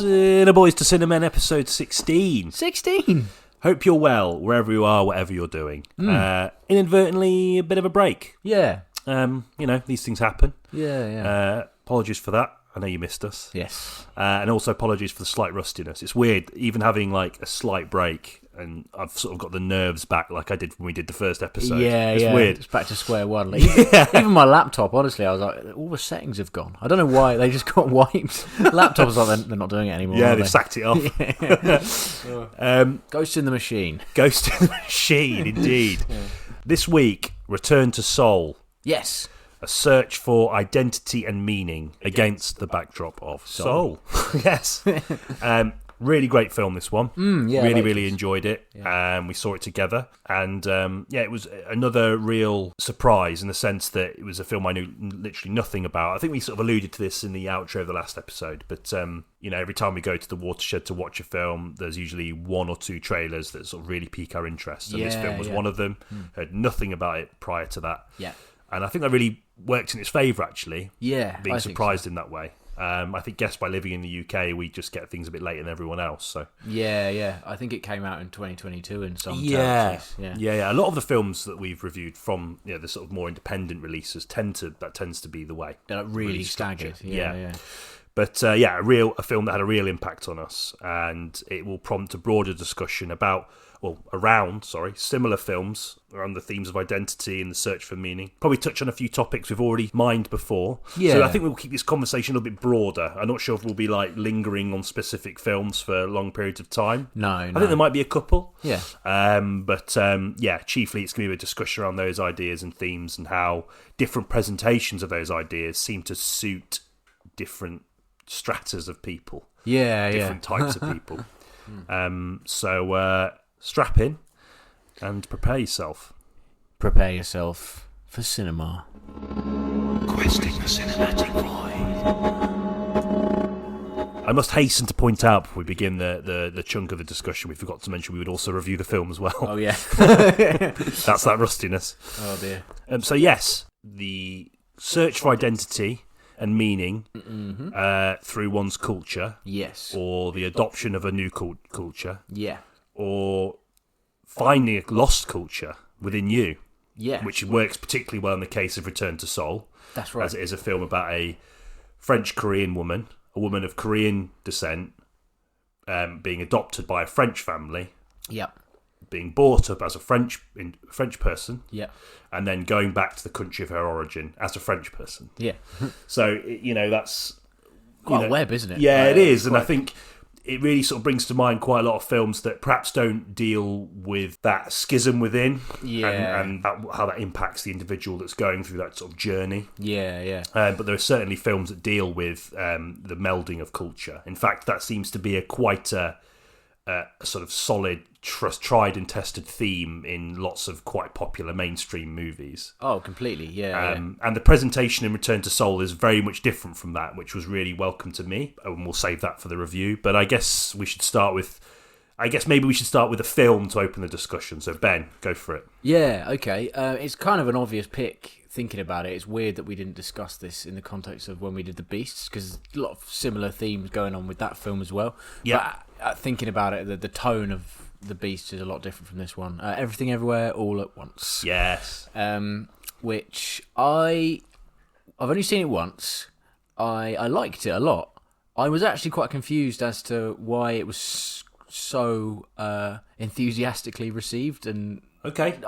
Cineboys to Cinemen, episode 16. 16? Hope you're well, wherever you are, whatever you're doing. Inadvertently, a bit of a break. Yeah. These things happen. Yeah. Apologies for that. I know you missed us. Yes. And also apologies for the slight rustiness. It's weird, even having like a slight break, and I've sort of got the nerves back like I did when we did the first episode. It's weird. It's back to square one. Like, even my laptop, honestly, I was like, all the settings have gone. I don't know why. They just got wiped. Laptop's like, they're not doing it anymore. Yeah, they've sacked it off. Ghost in the Machine. Ghost in the Machine, indeed. Yeah. This week, Return to Seoul. Yes. A search for identity and meaning against the backdrop of Seoul. Yes. Really great film, this one. Really enjoyed it. Yeah. We saw it together. And it was another real surprise in the sense that it was a film I knew literally nothing about. I think we sort of alluded to this in the outro of the last episode. But, every time we go to the watershed to watch a film, there's usually one or two trailers that sort of really pique our interest. And this film was one of them. Heard nothing about it prior to that. Yeah. And I think that really worked in its favour, actually. Yeah, being surprised in that way. I think, by living in the UK, we just get things a bit later than everyone else. So yeah. I think it came out in 2022 in some territories. Yeah. A lot of the films that we've reviewed from the sort of more independent releases tends to be the way. They're really staggered. Yeah. But a film that had a real impact on us, and it will prompt a broader discussion around similar films around the themes of identity and the search for meaning. Probably touch on a few topics we've already mined before. Yeah. So I think we'll keep this conversation a little bit broader. I'm not sure if we'll be lingering on specific films for long periods of time. No. I think there might be a couple. Yeah. Chiefly it's going to be a discussion around those ideas and themes and how different presentations of those ideas seem to suit different stratas of people. Different types of people. Strap in and prepare yourself. Prepare yourself for cinema. Questing the cinematic void. I must hasten to point out before we begin the chunk of the discussion, we forgot to mention we would also review the film as well. Oh, yeah. That's that rustiness. Oh, dear. The search for identity and meaning through one's culture. Yes. Or the adoption of a new culture. Yeah. Or finding a lost culture within you. Yeah. Which works particularly well in the case of Return to Seoul. That's right. As it is a film about a French-Korean woman, a woman of Korean descent, being adopted by a French family. Yep. Being brought up as a French person. Yeah. And then going back to the country of her origin as a French person. Yeah. So, that's quite a web, isn't it? Yeah, it is. And I think it really sort of brings to mind quite a lot of films that perhaps don't deal with that schism within and how that impacts the individual that's going through that sort of journey. Yeah. But there are certainly films that deal with the melding of culture. In fact, that seems to be quite a sort of solid, tried and tested theme in lots of quite popular mainstream movies. Oh, completely, yeah. And the presentation in Return to Seoul is very much different from that, which was really welcome to me. And we'll save that for the review. But I guess we should start with... maybe we should start with a film to open the discussion. So, Ben, go for it. Yeah, okay. It's kind of an obvious pick, thinking about it. It's weird that we didn't discuss this in the context of when we did The Beasts, because there's a lot of similar themes going on with that film as well. Yeah. But thinking about it, the tone of The Beast is a lot different from this one. Everything Everywhere All at Once. Yes. Which I've only seen it once. I liked it a lot. I was actually quite confused as to why it was so enthusiastically received, and okay,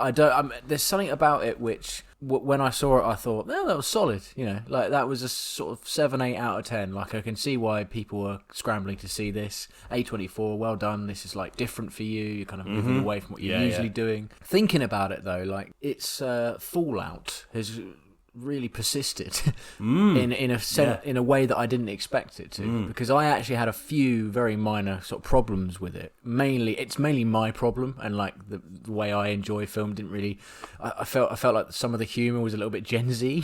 there's something about it which, when I saw it, I thought, that was solid. That was a sort of 7-8 out of 10. Like, I can see why people were scrambling to see this. A24, well done. This is different for you. You're kind of moving away from what you're usually doing. Thinking about it though, its fallout has really persisted in a way that I didn't expect it to, because I actually had a few very minor sort of problems with it. It's mainly my problem, and the way I enjoy film didn't really. I felt like some of the humour was a little bit Gen Z. You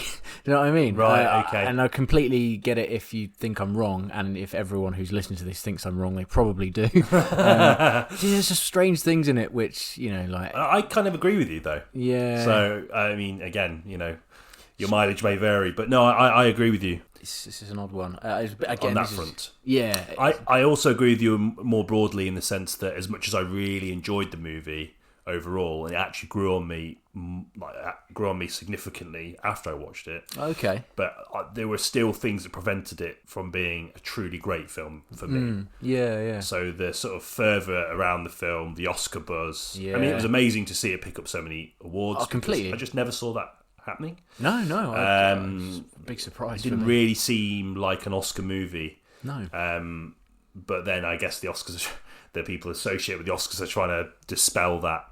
know what I mean? Right. Okay. And I completely get it if you think I'm wrong, and if everyone who's listening to this thinks I'm wrong, they probably do. There's just strange things in it which I kind of agree with you though. Yeah. So I mean, again, your mileage may vary. But no, I agree with you. This is an odd one. Again, on that front. Yeah. I also agree with you more broadly in the sense that as much as I really enjoyed the movie overall, it actually grew on me significantly after I watched it. Okay. But there were still things that prevented it from being a truly great film for me. Yeah. So the sort of fervour around the film, the Oscar buzz. Yeah. I mean, it was amazing to see it pick up so many awards. Oh, completely. I just never saw that happening. No. Big surprise. It didn't really seem like an Oscar movie. No. But then I guess the Oscars, the people associated with the Oscars are trying to dispel that.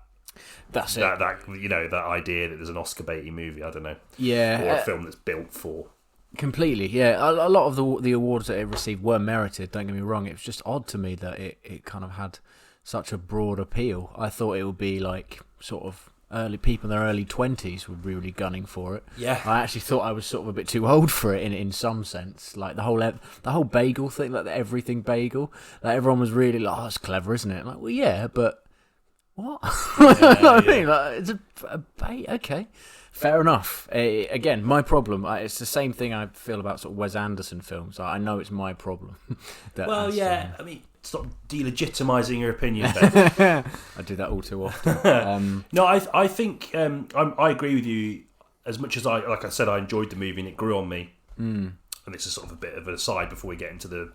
That's it. That that idea that there's an Oscar baity movie. I don't know. Yeah. Or a film that's built for. Completely. Yeah. A lot of the awards that it received were merited. Don't get me wrong. It was just odd to me that it kind of had such a broad appeal. I thought it would be like sort of early people in their early 20s would be really gunning for it. Yeah. I actually thought I was sort of a bit too old for it in some sense. Like the whole bagel thing, like the everything bagel. Like everyone was really like, oh, that's clever, isn't it? Like, well, yeah, but what? I mean, like, it's okay. Fair enough. Again, my problem. It's the same thing I feel about sort of Wes Anderson films. I know it's my problem. I mean, stop delegitimising your opinion, Ben. I do that all too often. No, I think I agree with you. As much as like I said, I enjoyed the movie and it grew on me. And this is sort of a bit of an aside before we get into the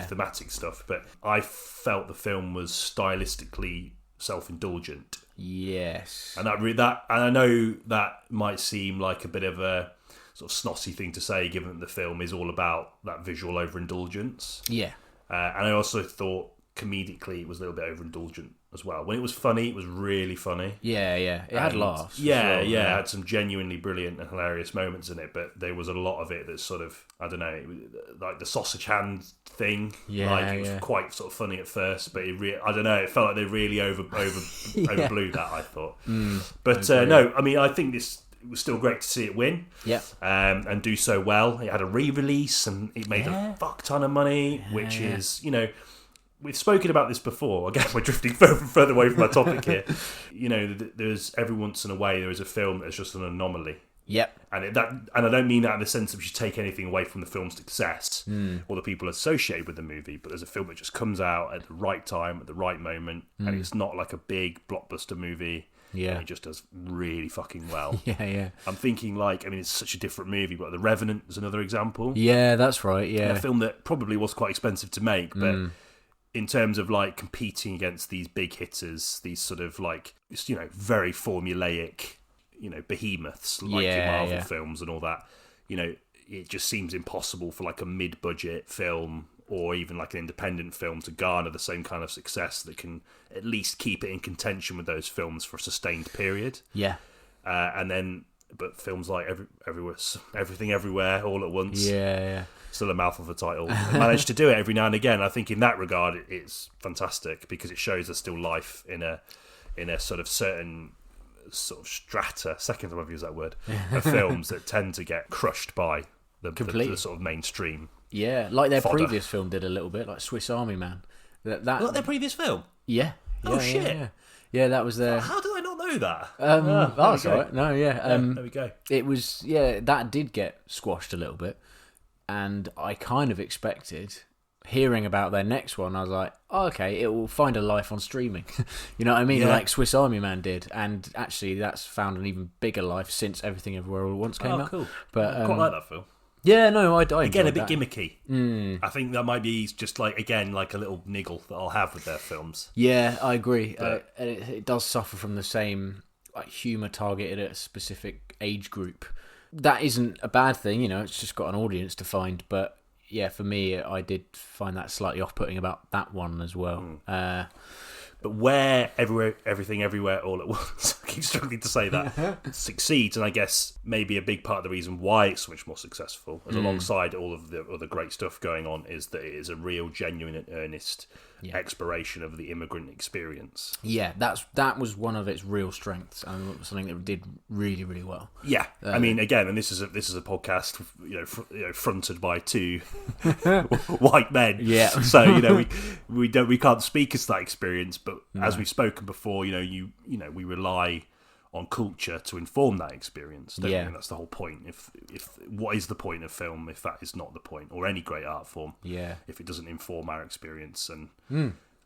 thematic stuff. But I felt the film was stylistically self-indulgent. Yes, and and I know that might seem like a bit of a sort of snotty thing to say, given that the film is all about that visual overindulgence. Yeah, and I also thought comedically it was a little bit overindulgent as well. When it was funny, it was really funny. Yeah, it had laughs. Yeah, it had some genuinely brilliant and hilarious moments in it, but there was a lot of it that's sort of, I don't know, like the sausage hand thing. It was quite sort of funny at first, but I don't know, it felt like they really overblew that, I thought. But no, I mean, I think it was still great to see it win. Yeah. And do so well. It had a re-release and it made a fuck ton of money, which is, we've spoken about this before. Again, we're drifting further away from our topic here. There's every once in a way there is a film that's just an anomaly. Yep. And I don't mean that in the sense that we should take anything away from the film's success or the people associated with the movie, but there's a film that just comes out at the right time, at the right moment, and it's not like a big blockbuster movie. Yeah. It just does really fucking well. Yeah. I'm thinking it's such a different movie, but The Revenant is another example. Yeah, that's right, yeah. And a film that probably was quite expensive to make, but in terms of competing against these big hitters, these sort of very formulaic, behemoths like your Marvel films and all that, it just seems impossible for a mid-budget film or even an independent film to garner the same kind of success that can at least keep it in contention with those films for a sustained period. Yeah. But films like Everything Everywhere All at Once. Yeah. Still a mouthful of a title. Managed to do it every now and again. I think in that regard, it's fantastic because it shows there's still life in a sort of certain sort of strata. Second time I've used that word. Of films that tend to get crushed by the sort of mainstream. Yeah, like their fodder. Previous film did a little bit, like Swiss Army Man. Like their previous film. Yeah. Oh shit. Yeah, that was their. How did I not know that? That's all right. No, there we go. It was that did get squashed a little bit, and I kind of expected, hearing about their next one, I was like, oh, okay, it will find a life on streaming. You know what I mean? Yeah. Like Swiss Army Man did, and actually that's found an even bigger life since Everything Everywhere All at Once came out. Cool. But I quite like that film. Yeah, no, I again a bit that. gimmicky. I think that might be just a little niggle that I'll have with their films. Yeah, I agree. But it does suffer from the same humour targeted at a specific age group. That isn't a bad thing, it's just got an audience to find. But yeah, for me, I did find that slightly off-putting about that one as well. But where Everything Everywhere All at Once, I keep struggling to say that, succeeds, and I guess maybe a big part of the reason why it's so much more successful, as alongside all of the other great stuff going on, is that it is a real, genuine and earnest exploration of the immigrant experience. Yeah, that was one of its real strengths, and something that it did really, really well. Yeah, I mean, again, and this is a podcast, fronted by two white men. Yeah, so we can't speak as that experience, but as we've spoken before, we rely on culture to inform that experience. Don't Yeah. you? That's the whole point. If what is the point of film if that is not the point, or any great art form? Yeah. If it doesn't inform our experience, and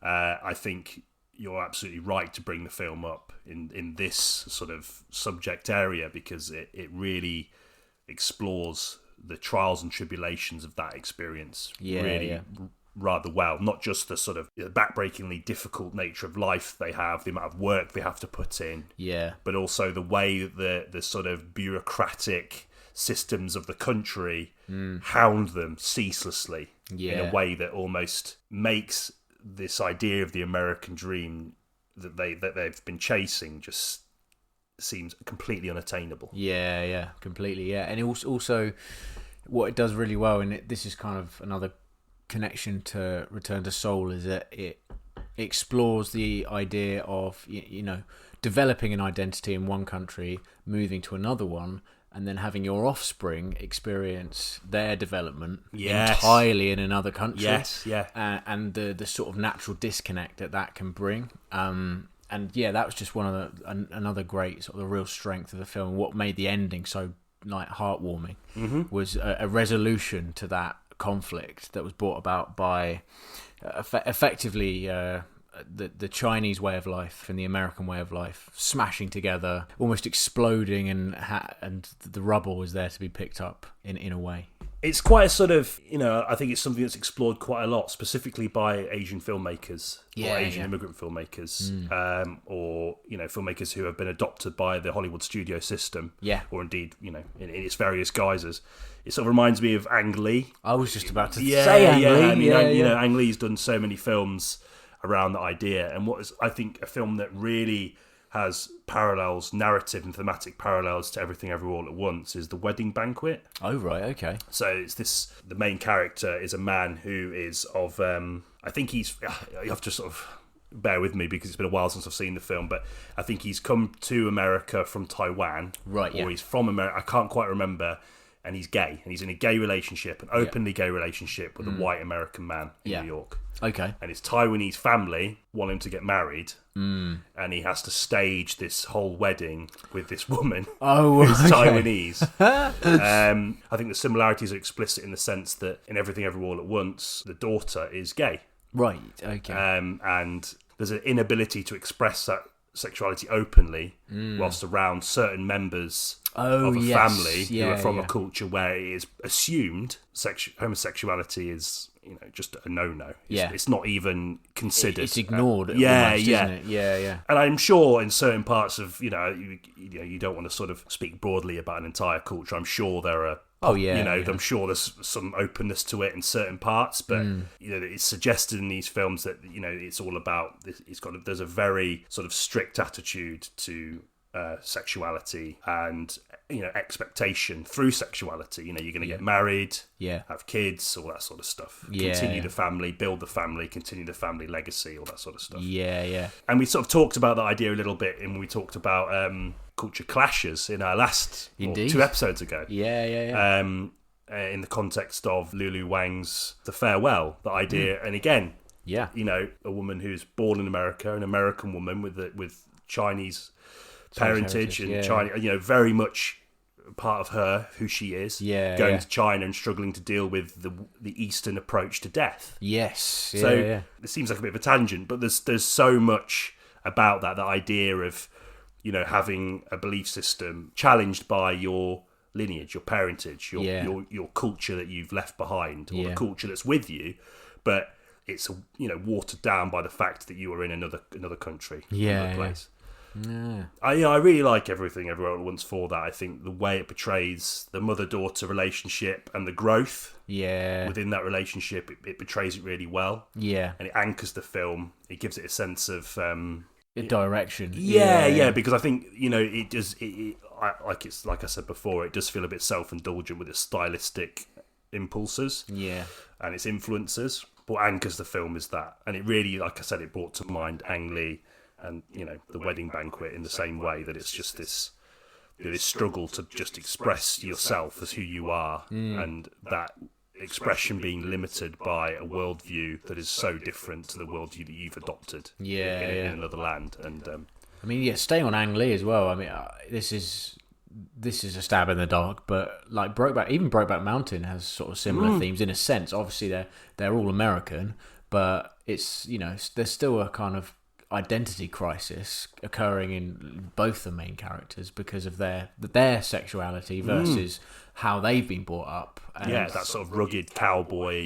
I think you're absolutely right to bring the film up in this sort of subject area, because it really explores the trials and tribulations of that experience rather well. Not just the sort of backbreakingly difficult nature of life they have, the amount of work they have to put in, but also the way the sort of bureaucratic systems of the country hound them ceaselessly in a way that almost makes this idea of the American dream that they've been chasing just seems completely unattainable. Yeah, completely. Yeah, and also what it does really well, and this is kind of another connection to Return to Seoul, is that it explores the idea of developing an identity in one country, moving to another one, and then having your offspring experience their development entirely in another country. And the sort of natural disconnect that can bring. And yeah, that was just one of another great sort of the real strength of the film. What made the ending so heartwarming was a resolution to that conflict that was brought about by effectively the Chinese way of life and the American way of life smashing together, almost exploding, and the rubble was there to be picked up in a way. It's quite a sort of, I think it's something that's explored quite a lot, specifically by Asian filmmakers or Asian immigrant filmmakers, or filmmakers who have been adopted by the Hollywood studio system, or indeed, in its various guises. It sort of reminds me of Ang Lee. I was just about to say Ang Lee. I mean, Ang Lee's done so many films around that idea, and what is, I think, a film that really has parallels, narrative and thematic parallels to Everything Everywhere All at Once is The Wedding Banquet. Oh, right, okay. So it's the main character is a man who is of, I think you have to sort of bear with me because it's been a while since I've seen the film, but I think he's come to America from Taiwan. Right, or he's from America, I can't quite remember, and he's gay, and he's in a gay relationship, an openly gay relationship with a white American man in New York. Okay. And his Taiwanese family want him to get married, and he has to stage this whole wedding with this woman who's Taiwanese. I think the similarities are explicit in the sense that in Everything Everywhere All at Once, the daughter is gay. Right, okay. And there's an inability to express that sexuality openly whilst around certain members of a family who are from a culture where it is assumed homosexuality is just a no-no. It's not even considered. It's ignored. Isn't it? Yeah. And I'm sure in certain parts of you don't want to sort of speak broadly about an entire culture. I'm sure there are. I'm sure there's some openness to it in certain parts, but it's suggested in these films that it's all about. There's a very sort of strict attitude to sexuality and expectation through sexuality. You're going to get married, have kids, all that sort of stuff. Continue the family, build the family, continue the family legacy, all that sort of stuff. And we sort of talked about that idea a little bit when we talked about culture clashes in our last 2 episodes ago. In the context of Lulu Wang's The Farewell, the idea, and again, a woman who's born in America, an American woman with Chinese parentage and China, very much part of her who she is, going to China and struggling to deal with the Eastern approach to death. It seems like a bit of a tangent, but there's so much about that idea of having a belief system challenged by your lineage, your parentage, your culture that you've left behind, or the culture that's with you, but it's watered down by the fact that you are in another country, another place. I really like Everything Everywhere All at Once for that. I think the way it portrays the mother-daughter relationship and the growth within that relationship, it portrays it really well. And it anchors the film. It gives it a sense of direction. Because I think it does. Like I said before, it does feel a bit self-indulgent with its stylistic impulses, and its influences. But what anchors the film is that, and it really, like I said, it brought to mind Ang Lee and The Wedding Banquet in the same way, that it's just this struggle to just express yourself as who you are, and that expression being limited by a worldview that is so different to the worldview that you've adopted in another land. And I mean, yeah, staying on Ang Lee as well. I mean, this is a stab in the dark, but like Brokeback Mountain has sort of similar themes in a sense. Obviously, they're all American, but it's, there's still a kind of identity crisis occurring in both the main characters because of their sexuality versus how they've been brought up. And that sort of rugged cowboy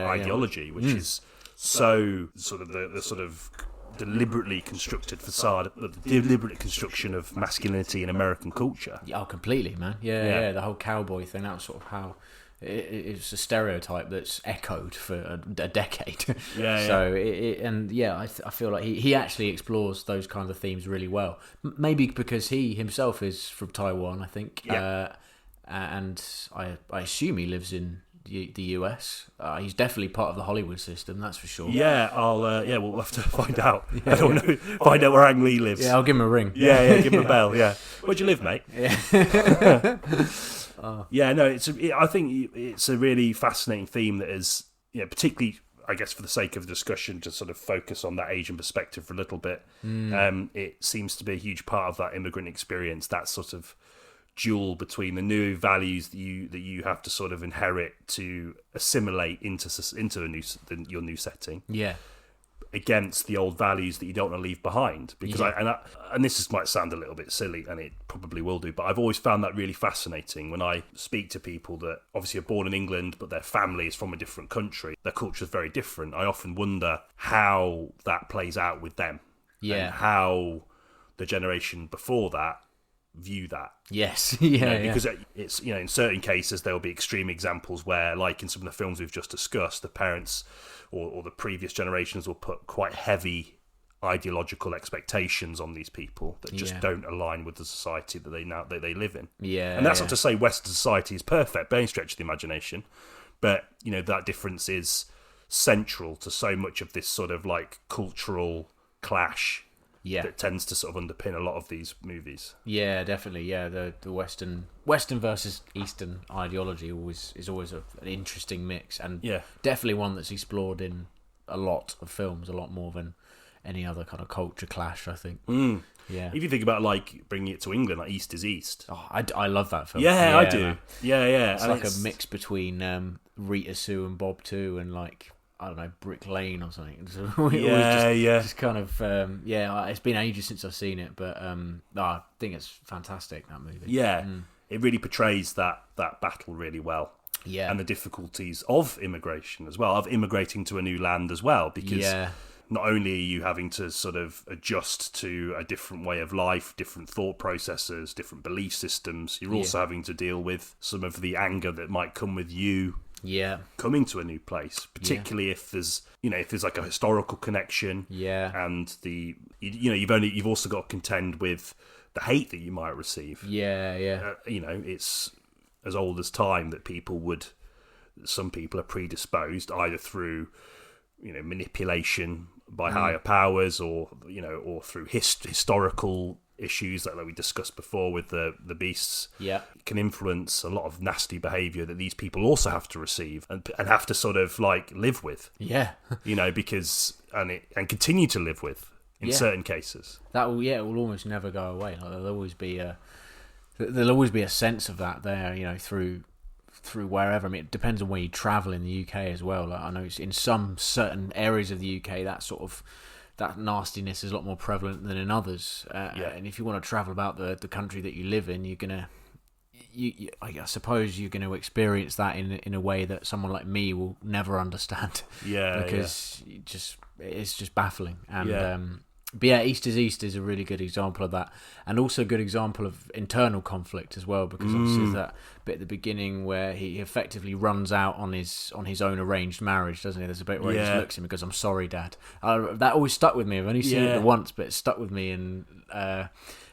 ideology, which is so sort of the sort of deliberately constructed facade, the deliberate construction of masculinity in American culture. Oh, completely, man. Yeah. The whole cowboy thing, that was sort of how it's a stereotype that's echoed for a decade. So I feel like he actually explores those kinds of themes really well. Maybe because he himself is from Taiwan, I think. And I assume he lives in the US. He's definitely part of the Hollywood system, that's for sure. We'll have to find out. I don't know. Find out where Ang Lee lives. I'll give him a ring. Give him a bell. Where'd you live, mate? I think it's a really fascinating theme that is, particularly, I guess, for the sake of the discussion, to sort of focus on that Asian perspective for a little bit. It seems to be a huge part of that immigrant experience, that sort of duel between the new values that you have to sort of inherit to assimilate into your new setting, against the old values that you don't want to leave behind. Because and this might sound a little bit silly, and it probably will do, but I've always found that really fascinating when I speak to people that obviously are born in England, but their family is from a different country. Their culture is very different. I often wonder how that plays out with them, and how the generation before that view that. Because it's, in certain cases there will be extreme examples where, like in some of the films we've just discussed, the parents or the previous generations will put quite heavy ideological expectations on these people that just don't align with the society that they live in. And that's not to say Western society is perfect by any stretch of the imagination, but that difference is central to so much of this sort of like cultural clash that tends to sort of underpin a lot of these movies. Yeah, definitely. Yeah, the Western versus Eastern ideology is always an interesting mix, and definitely one that's explored in a lot of films, a lot more than any other kind of culture clash, I think. Yeah. If you think about like bringing it to England, like East is East. Oh, I love that film. Yeah, I do. Yeah. It's like a mix between Rita Sue and Bob 2 and like, I don't know, Brick Lane or something. So just kind of, it's been ages since I've seen it, but I think it's fantastic, that movie. Yeah, it really portrays that battle really well. Yeah. And the difficulties of immigration as well, of immigrating to a new land as well, because not only are you having to sort of adjust to a different way of life, different thought processes, different belief systems, you're also having to deal with some of the anger that might come with you coming to a new place, particularly if there's like a historical connection, and you've also got to contend with the hate that you might receive. It's as old as time that some people are predisposed either through manipulation by higher powers, or through historical issues like we discussed before with the beasts, can influence a lot of nasty behaviour that these people also have to receive and have to sort of like live with. Because and continue to live with in certain cases. That will it will almost never go away. Like, there'll always be a sense of that there, through wherever. I mean, it depends on where you travel in the UK as well. Like, I know in some certain areas of the UK that nastiness is a lot more prevalent than in others. And if you want to travel about the country that you live in, I suppose you're going to experience that in a way that someone like me will never understand. Because it's just baffling. And but East is East is a really good example of that, and also a good example of internal conflict as well, because obviously there's that bit at the beginning where he effectively runs out on his own arranged marriage, doesn't he? There's a bit where he just looks at him and goes, "I'm sorry, Dad." That always stuck with me. I've only seen it once, but it stuck with me, and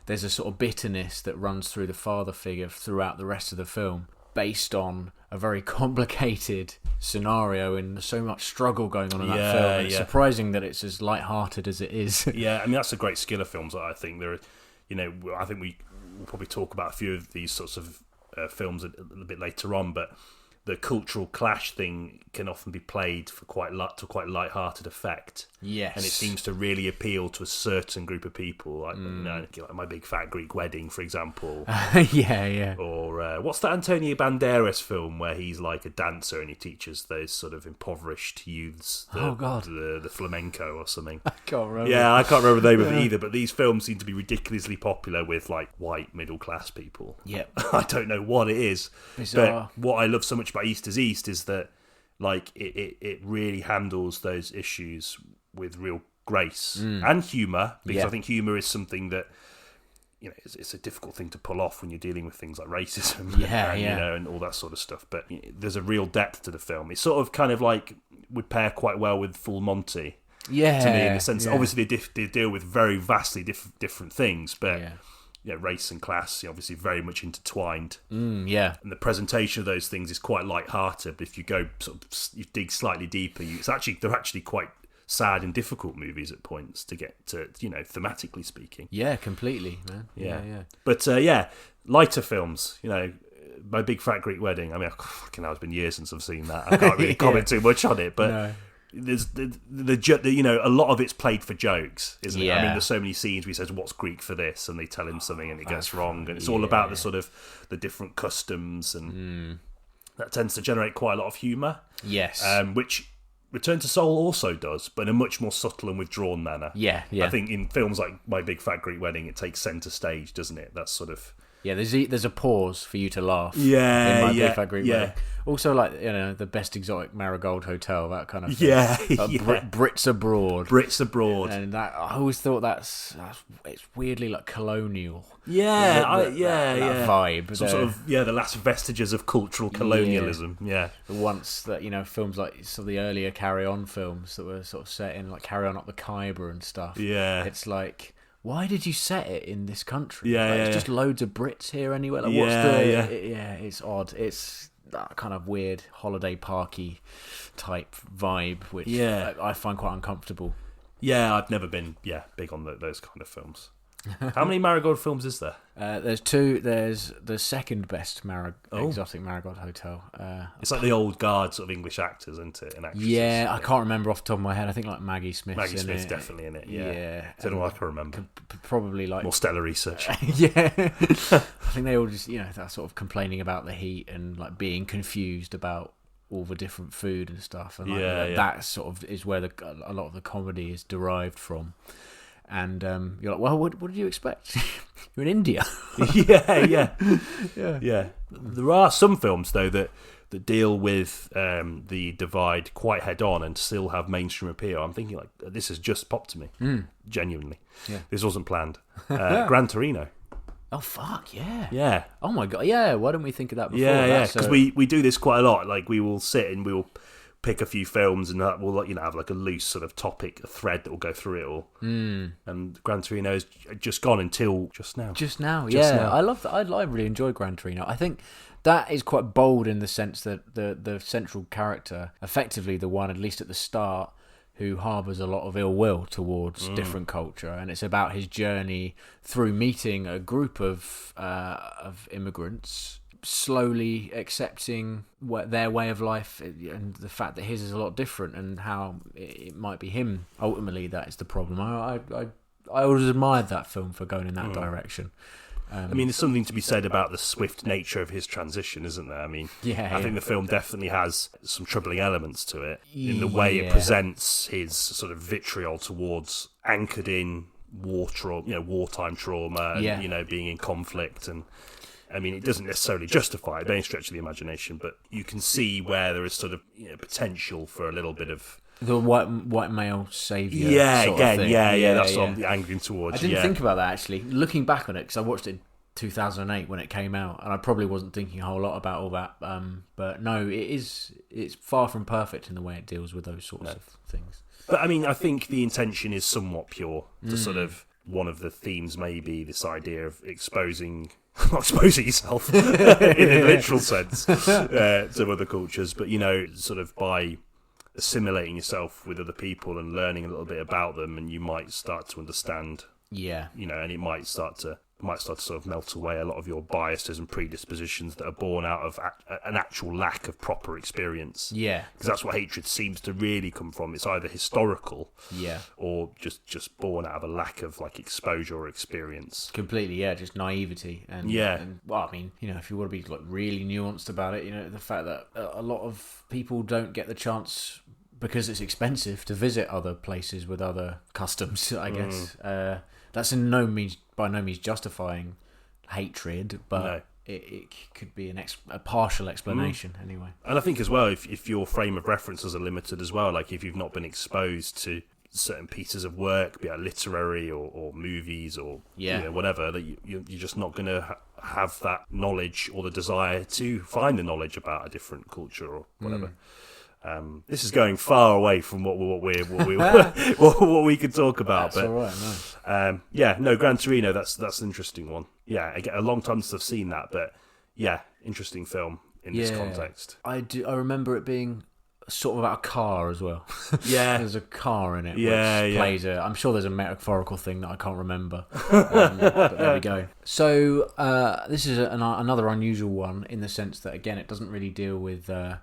there's a sort of bitterness that runs through the father figure throughout the rest of the film, based on a very complicated scenario and so much struggle going on in that film. And it's surprising that it's as light-hearted as it is. I mean, that's a great skill of films. I think I think we'll probably talk about a few of these sorts of films a little bit later on, but the cultural clash thing can often be played for quite light-hearted effect. Yes. And it seems to really appeal to a certain group of people, like, like My Big Fat Greek Wedding, for example. Yeah. Or what's that Antonio Banderas film where he's like a dancer and he teaches those sort of impoverished youths the flamenco or something. I can't remember. Yeah, I can't remember the name of it either, but these films seem to be ridiculously popular with like white middle-class people. Yep. I don't know what it is. Bizarre. But what I love so much about East is East is that like it really handles those issues with real grace and humour, because I think humour is something that, you know, it's a difficult thing to pull off when you're dealing with things like racism you know, and all that sort of stuff. But there's a real depth to the film. It's sort of kind of like would pair quite well with Full Monty. Yeah, to me, in the sense, obviously they deal with very vastly different things, but race and class obviously very much intertwined. And the presentation of those things is quite light-hearted. But if you go you dig slightly deeper, they're actually quite sad and difficult movies at points to get to, you know, thematically speaking. Yeah, completely, man. Yeah. But lighter films, you know, My Big Fat Greek Wedding. I mean, it's been years since I've seen that. I can't really comment too much on it, but. No. There's the you know, a lot of it's played for jokes, isn't it? I mean, there's so many scenes where he says, "What's Greek for this?" and they tell him something and it gets wrong, and it's all about the sort of the different customs, and that tends to generate quite a lot of humour. Yes, which Return to Seoul also does, but in a much more subtle and withdrawn manner. Yeah. I think in films like My Big Fat Greek Wedding, it takes centre stage, doesn't it? That's sort of. Yeah, there's a pause for you to laugh. Yeah, in My Big Fat Greek Wedding. Also, like, you know, the best exotic Marigold Hotel, that kind of thing. Brits Abroad. Brits Abroad. And that, I always thought it's weirdly like colonial. That vibe. Some sort of the last vestiges of cultural colonialism. Yeah. Once that, you know, films like some of the earlier Carry On films that were sort of set in like Carry On Up the Khyber and stuff. Yeah. It's like, why did you set it in this country? It's just loads of Brits here anyway. Like, it's odd. It's that kind of weird holiday parky type vibe, which I find quite uncomfortable. Yeah, I've never been big on those kind of films. How many Marigold films is there? There's two. There's the second best exotic Marigold Hotel. It's like the old guard sort of English actors, isn't it? And actresses. Yeah, I can't remember off the top of my head. I think like Maggie Smith's definitely in it. Yeah. Don't know what I can remember. Probably like more stellar research. I think they all just, you know, that sort of complaining about the heat and like being confused about all the different food and stuff, and that sort of is where a lot of the comedy is derived from. And you're like, well, what did you expect? You're in India. Yeah. There are some films though that deal with the divide quite head on and still have mainstream appeal. I'm thinking like, this has just popped to me, genuinely. Yeah. This wasn't planned. Gran Torino. Oh fuck yeah! Yeah. Oh my god! Yeah. Why didn't we think of that before? Yeah. Because we do this quite a lot. Like we will sit and we'll pick a few films and we'll, you know, have like a loose sort of topic, a thread that will go through it all. And Gran Torino has just gone until just now. Now. I love that. I really enjoy Gran Torino. I think that is quite bold in the sense that the central character, effectively the one, at least at the start, who harbours a lot of ill will towards different culture, and it's about his journey through meeting a group of immigrants, slowly accepting their way of life and the fact that his is a lot different, and how it might be him ultimately that is the problem. I always admired that film for going in that direction. I mean, there's something to be said about the swift nature of his transition, isn't there? I mean, I think the film definitely has some troubling elements to it in the way it presents his sort of vitriol towards anchored in wartime trauma, and, you know, being in conflict. And I mean, it doesn't necessarily justify it by any stretch of the imagination, but you can see where there is sort of, you know, potential for a little bit of the white male saviour. That's what I'm angling towards. I didn't think about that actually. Looking back on it, because I watched it in 2008 when it came out, and I probably wasn't thinking a whole lot about all that. But no, it's far from perfect in the way it deals with those sorts of things. But I mean, I think the intention is somewhat pure. To sort of, one of the themes may be this idea of not exposing yourself in a literal sense to other cultures, but, you know, sort of by assimilating yourself with other people and learning a little bit about them, and you might start to understand, you know, and it might start to might start to sort of melt away a lot of your biases and predispositions that are born out of an actual lack of proper experience. Yeah. Because that's what hatred seems to really come from. It's either historical, or just born out of a lack of like exposure or experience. Completely, yeah, just naivety. And well, I mean, you know, if you want to be like really nuanced about it, you know, the fact that a lot of people don't get the chance because it's expensive to visit other places with other customs, I guess. That's by no means justifying hatred, but it could be a partial explanation anyway. And I think as well, if your frame of references are limited as well, like if you've not been exposed to certain pieces of work, be it literary or movies or you know, whatever, that you're just not going to have that knowledge or the desire to find the knowledge about a different culture or whatever. This is going far away from what we could talk about. That's but all right, no. Gran Torino. That's an interesting one. Yeah, a long time since I've seen that, but yeah, interesting film in this context. I remember it being sort of about a car as well. Yeah, there's a car in it. Which plays I'm sure there's a metaphorical thing that I can't remember. But there we go. So this is another unusual one in the sense that again, it doesn't really deal with a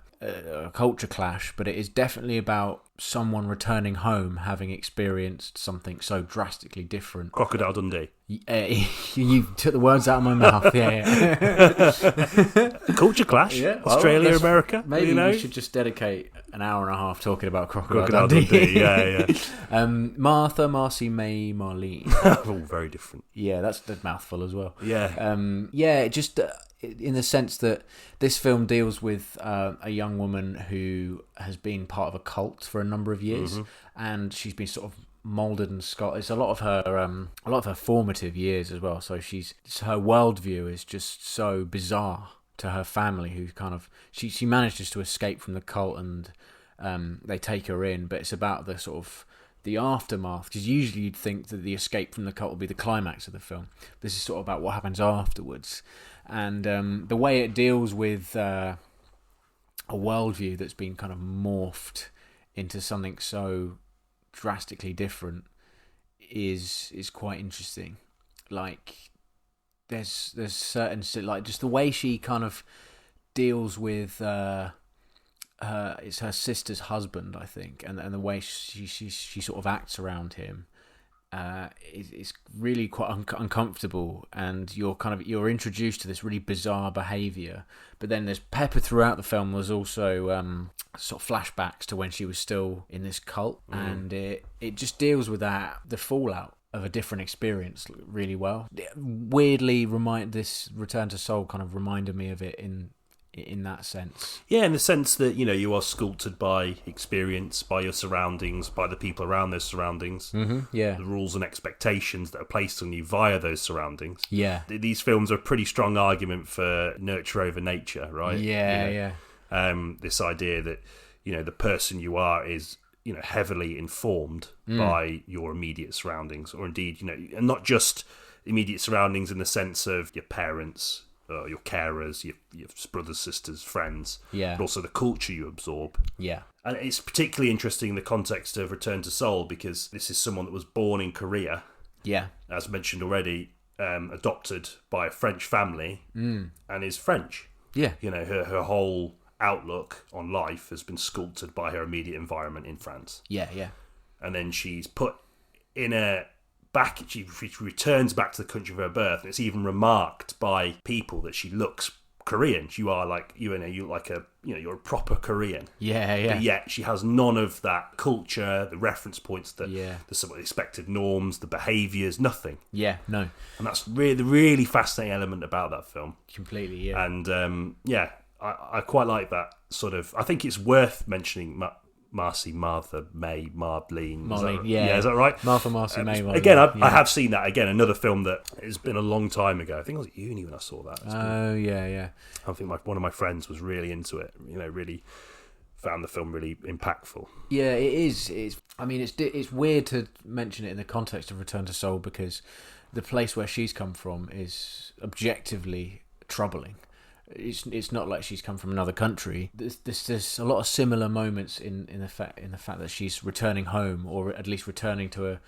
culture clash, but it is definitely about someone returning home having experienced something so drastically different. Crocodile Dundee. You took the words out of my mouth. Culture clash. Australia, America. Maybe we should just dedicate an hour and a half talking about Crocodile Dundee. Martha, Marcy, May, Marlene. All very different. Yeah, that's the mouthful as well. Yeah. Just in the sense that this film deals with a young woman who has been part of a cult for a number of years, and she's been sort of molded and scarred. It's a lot of her formative years as well. So her worldview is just so bizarre to her family, who kind of she manages to escape from the cult, and they take her in. But it's about the sort of the aftermath, because usually you'd think that the escape from the cult would be the climax of the film. This is sort of about what happens afterwards, and the way it deals with a worldview that's been kind of morphed into something so drastically different is quite interesting. Like there's certain, like, just the way she kind of deals with it's her sister's husband, I think, and the way she sort of acts around him is really quite uncomfortable, and you're introduced to this really bizarre behaviour. But then there's peppered throughout the film. There's also sort of flashbacks to when she was still in this cult, and it just deals with the fallout of a different experience really well. Weirdly, this Return to Seoul kind of reminded me of it in that sense. Yeah, in the sense that, you know, you are sculpted by experience, by your surroundings, by the people around those surroundings. The rules and expectations that are placed on you via those surroundings. Yeah. These films are a pretty strong argument for nurture over nature, right? This idea that, you know, the person you are is, you know, heavily informed by your immediate surroundings, or indeed, you know, and not just immediate surroundings in the sense of your parents, your carers, your brothers, sisters, friends, but also the culture you absorb. And it's particularly interesting in the context of Return to Seoul, because this is someone that was born in Korea, as mentioned already, adopted by a French family, and is French. You know, her whole outlook on life has been sculpted by her immediate environment in France. And then she's put in she returns back to the country of her birth, and it's even remarked by people that she looks Korean. You are like, you're a proper Korean. But yet she has none of that culture, the reference points, the somewhat expected norms, the behaviours, nothing. And that's really the really fascinating element about that film. Completely. And I quite like that sort of. I think it's worth mentioning Marcy, Martha, May, Marlene. Is that right? Martha, Marcy, May, Marlene. Again, I have seen that. Again, another film that has been a long time ago. I think I was at uni when I saw that. I think one of my friends was really into it. You know, really found the film really impactful. Yeah, it is. It's weird to mention it in the context of Return to Seoul, because the place where she's come from is objectively troubling. It's not like she's come from another country. There's a lot of similar moments in the fact that she's returning home, or at least returning to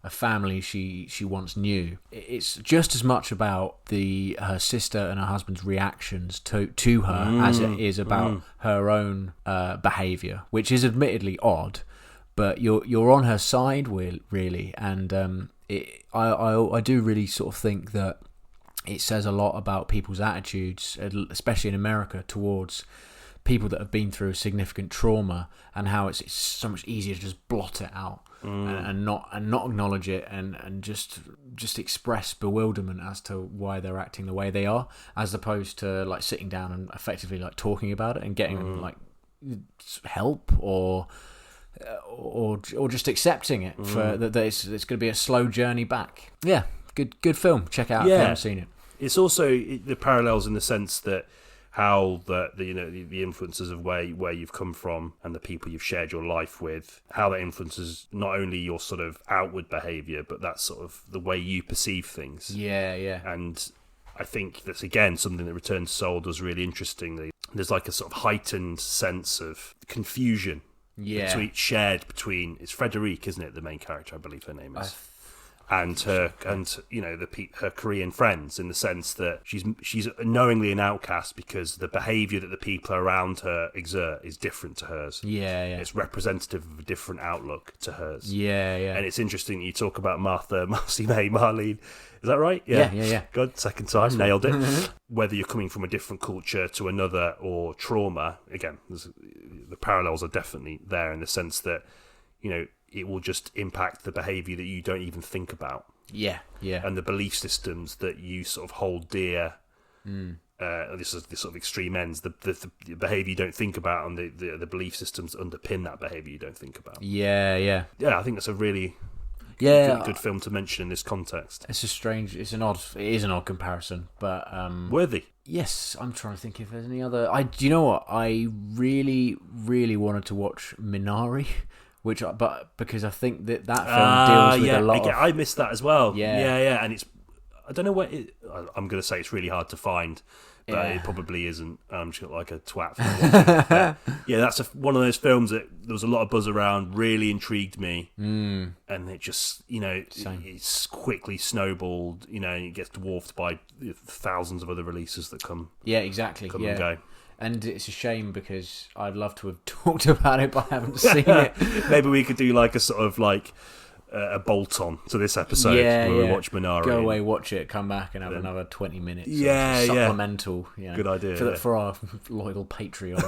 a family she once knew. It's just as much about her sister and her husband's reactions to her as it is about her own behaviour, which is admittedly odd, but you're on her side, really, and I do really sort of think that it says a lot about people's attitudes, especially in America, towards people that have been through significant trauma, and how it's so much easier to just blot it out and not acknowledge it and just express bewilderment as to why they're acting the way they are, as opposed to like sitting down and effectively like talking about it and getting like help or just accepting it for that it's going to be a slow journey back. Yeah, good film. Check it out if you haven't seen it. It's also the parallels in the sense that how the influences of where you've come from and the people you've shared your life with, how that influences not only your sort of outward behaviour, but that's sort of the way you perceive things. Yeah. And I think that's, again, something that Return to Seoul does really interestingly. There's like a sort of heightened sense of confusion shared between, it's Frederique, isn't it, the main character, I believe her name is, and her Korean friends, in the sense that she's knowingly an outcast because the behaviour that the people around her exert is different to hers. It's representative of a different outlook to hers. And it's interesting that you talk about Marcy May, Marlene. Is that right? Yeah. Good, second time, nailed it. Whether you're coming from a different culture to another or trauma, again, the parallels are definitely there in the sense that, it will just impact the behaviour that you don't even think about. Yeah. And the belief systems that you sort of hold dear. This is the sort of extreme ends. The behaviour you don't think about, and the belief systems underpin that behaviour you don't think about. Yeah. I think that's a really good film to mention in this context. It is an odd comparison, but worthy. Yes, I'm trying to think if there's any other. Do you know what? I really, really wanted to watch Minari. Because I think that film deals with a lot I missed that as well. Yeah. And I don't know what I'm going to say it's really hard to find, but it probably isn't. I'm just like a twat for it. That's one of those films that there was a lot of buzz around, really intrigued me, and it just, it's quickly snowballed, it gets dwarfed by thousands of other releases that come. Yeah, exactly. Come and go. And it's a shame because I'd love to have talked about it, but I haven't seen it. Maybe we could do like a sort of like a bolt-on to this episode where we watch Minari. Go away, watch it, come back and have another 20 minutes. Supplemental. Good idea. For our loyal Patreon.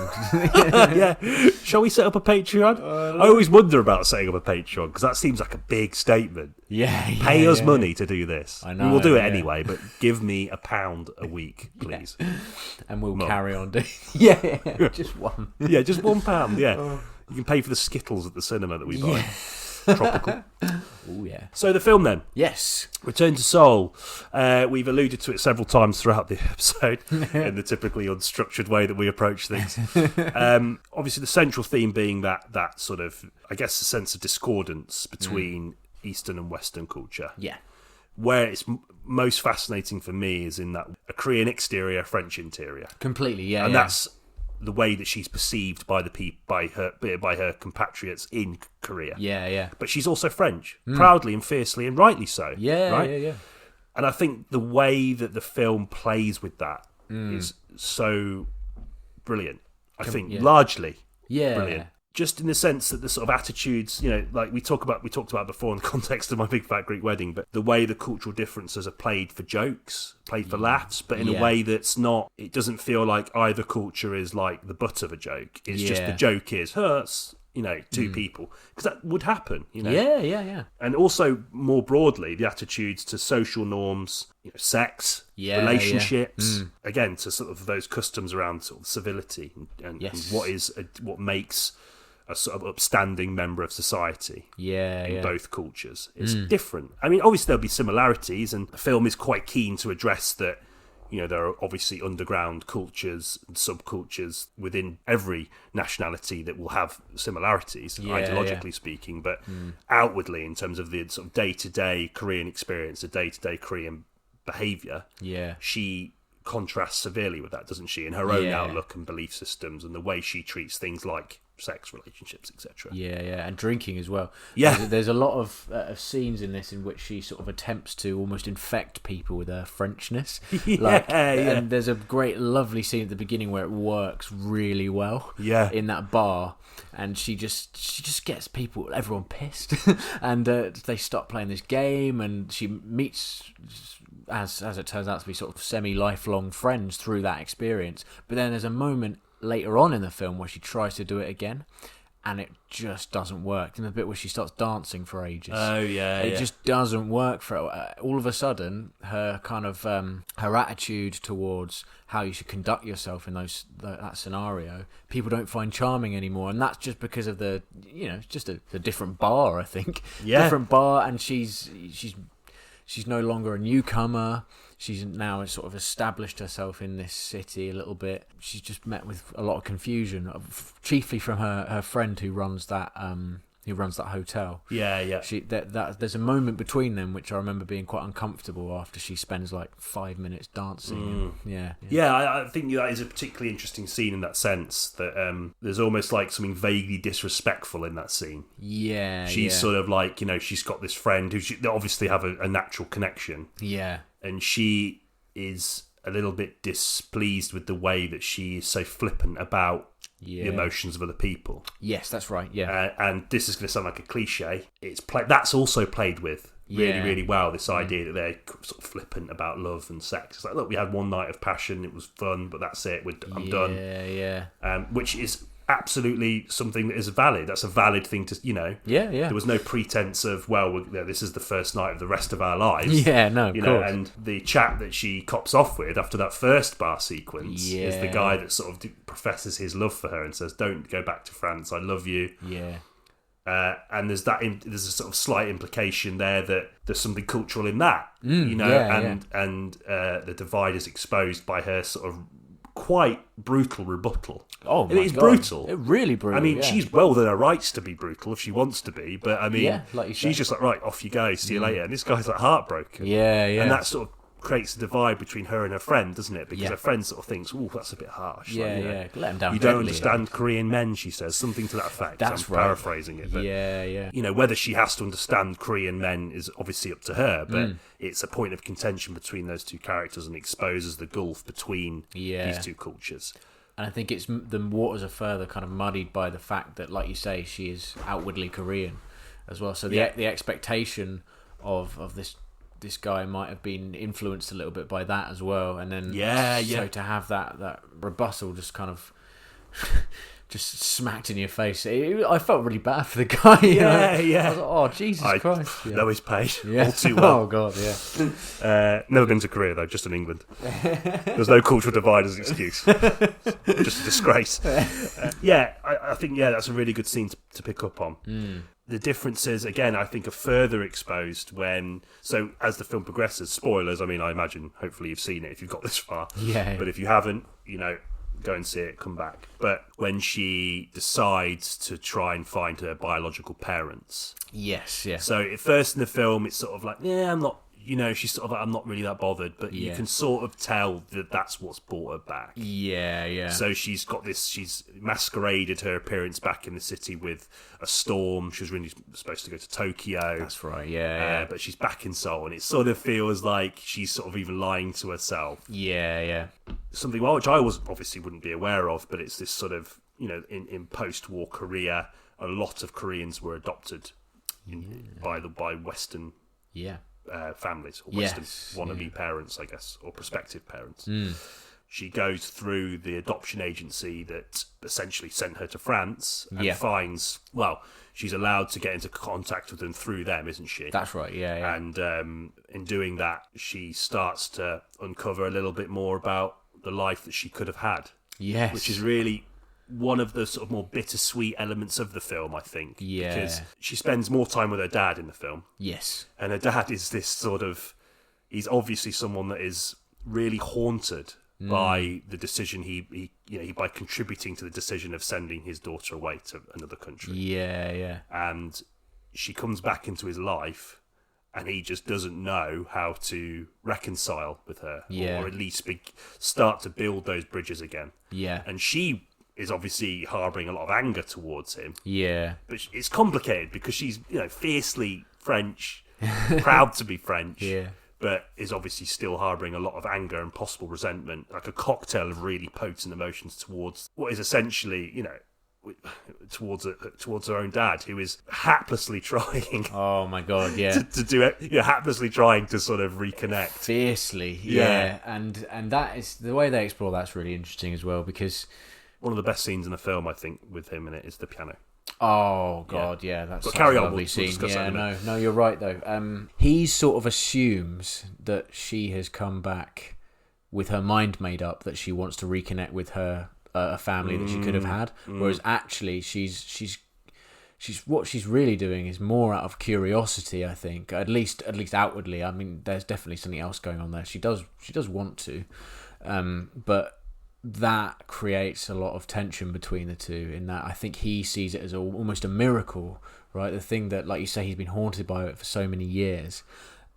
Shall we set up a Patreon? I always wonder about setting up a Patreon because that seems like a big statement. Pay us money to do this. I know. We will do it anyway, but give me £1 a week, please. And we'll carry on doing. Just one. Just £1. You can pay for the Skittles at the cinema that we buy. Tropical. Oh yeah. So the film then. Yes. Return to Seoul. We've alluded to it several times throughout the episode in the typically unstructured way that we approach things. Obviously, the central theme being that sort of, I guess, a sense of discordance between Eastern and Western culture. Yeah. Where it's most fascinating for me is in that a Korean exterior, French interior. Completely, yeah. And that's the way that she's perceived by her compatriots in Korea. Yeah. But she's also French, proudly and fiercely, and rightly so. Yeah. And I think the way that the film plays with that is so brilliant. I think largely brilliant. Just in the sense that the sort of attitudes, like we talked about before in the context of My Big Fat Greek Wedding, but the way the cultural differences are played for jokes, played for laughs, but in a way that's not, it doesn't feel like either culture is like the butt of a joke. It's just the joke is hurts, two people. Because that would happen, Yeah. And also, more broadly, the attitudes to social norms, sex, relationships, again, to sort of those customs around sort of civility and what makes a sort of upstanding member of society in both cultures. It's different. I mean, obviously there'll be similarities, and the film is quite keen to address that, there are obviously underground cultures and subcultures within every nationality that will have similarities, ideologically speaking, but outwardly, in terms of the sort of day-to-day Korean experience, the day-to-day Korean behaviour, she contrasts severely with that, doesn't she, in her own outlook and belief systems and the way she treats things like sex, relationships, etc. Yeah, and drinking as well. Yeah. There's a lot of scenes in this in which she sort of attempts to almost infect people with her Frenchness. And there's a great, lovely scene at the beginning where it works really well. Yeah. In that bar, and she just gets everyone pissed, and they stop playing this game, and she meets, as it turns out to be, sort of semi-lifelong friends through that experience. But then there's a moment later on in the film where she tries to do it again, and it just doesn't work. And the bit where she starts dancing for ages. Oh yeah, it just doesn't work for her. All of a sudden, her kind of her attitude towards how you should conduct yourself in that scenario, people don't find charming anymore, and that's just because of it's just a different bar, I think. Yeah, different bar, and she's no longer a newcomer. She's now sort of established herself in this city a little bit. She's just met with a lot of confusion, chiefly from her friend who runs that hotel. Yeah. There's a moment between them which I remember being quite uncomfortable after she spends like 5 minutes dancing. I think that is a particularly interesting scene in that sense, that there's almost like something vaguely disrespectful in that scene. She's sort of like, she's got this friend who they obviously have a natural connection. And she is a little bit displeased with the way that she is so flippant about the emotions of other people. Yes, that's right. And this is going to sound like a cliche. That's also played with really, really well. This idea that they're sort of flippant about love and sex. It's like, look, we had one night of passion. It was fun, but that's it. I'm done. Which is absolutely something that is valid. That's a valid thing to, There was no pretense of, this is the first night of the rest of our lives. Of course. And the chap that she cops off with after that first bar sequence is the guy that sort of professes his love for her and says, "Don't go back to France. I love you." And there's a sort of slight implication there that there's something cultural in that, and the divide is exposed by her sort of quite brutal rebuttal. Oh, my it's God. Brutal. Really brutal. I mean, she's well within her rights to be brutal if she wants to be, but I mean, like you she's said. just like, right, off you go, see you later. And this guy's like heartbroken. And that sort of creates a divide between her and her friend, doesn't it? Because her friend sort of thinks, "Oh, that's a bit harsh." Let him down. You don't understand Korean men, she says, something to that effect. That's I'm paraphrasing it, but whether she has to understand Korean men is obviously up to her, but it's a point of contention between those two characters and exposes the gulf between these two cultures. And I think the waters are further kind of muddied by the fact that, like you say, she is outwardly Korean as well. So the expectation of this guy might have been influenced a little bit by that as well, and then so to have that rebuttal just kind of just smacked in your face, I felt really bad for the guy. I was like, oh, Jesus Christ! Know his pain all too well. Oh God, never been to Korea though, just in England. There's no cultural divide as an excuse. Just a disgrace. I think that's a really good scene to pick up on. The differences, again, I think are further exposed as the film progresses. Spoilers, I mean, I imagine, hopefully you've seen it if you've got this far. But if you haven't, go and see it, come back. But when she decides to try and find her biological parents. So at first in the film, it's sort of like, I'm not, she's sort of like, I'm not really that bothered. But you can sort of tell that that's what's brought her back. So she's got this, she's masqueraded her appearance back in the city with a storm. She was really supposed to go to Tokyo. That's right, But she's back in Seoul, and it sort of feels like she's sort of even lying to herself. Something which I obviously wouldn't be aware of, but it's this sort of, in post-war Korea, a lot of Koreans were adopted by Western families, or Western wannabe parents, I guess, or prospective parents. She goes through the adoption agency that essentially sent her to France and finds, she's allowed to get into contact with them through them, isn't she? That's right, And in doing that, she starts to uncover a little bit more about the life that she could have had. Which is really one of the sort of more bittersweet elements of the film, I think. Because she spends more time with her dad in the film. And her dad is this sort of... He's obviously someone that is really haunted by the decision by contributing to the decision of sending his daughter away to another country. And she comes back into his life, and he just doesn't know how to reconcile with her, or at least start to build those bridges again. And she is obviously harbouring a lot of anger towards him. Yeah. But it's complicated because she's, fiercely French, proud to be French, Yeah. but is obviously still harbouring a lot of anger and possible resentment, like a cocktail of really potent emotions towards what is essentially, towards her own dad, who is haplessly trying. Oh my God, yeah. to do it, haplessly trying to sort of reconnect Fiercely, yeah. And that is the way they explore. That's really interesting as well, because one of the best scenes in the film, I think, with him in it is the piano. Oh God, yeah, that's But such carry a on, lovely we'll scene. discuss that in a minute. No, you're right though. He sort of assumes that she has come back with her mind made up, that she wants to reconnect with her a family that she could have had, whereas actually she's what she's really doing is more out of curiosity. I think, at least outwardly. I mean, there's definitely something else going on there. She does want to, but that creates a lot of tension between the two, in that I think he sees it as almost a miracle, right? The thing that, like you say, he's been haunted by it for so many years,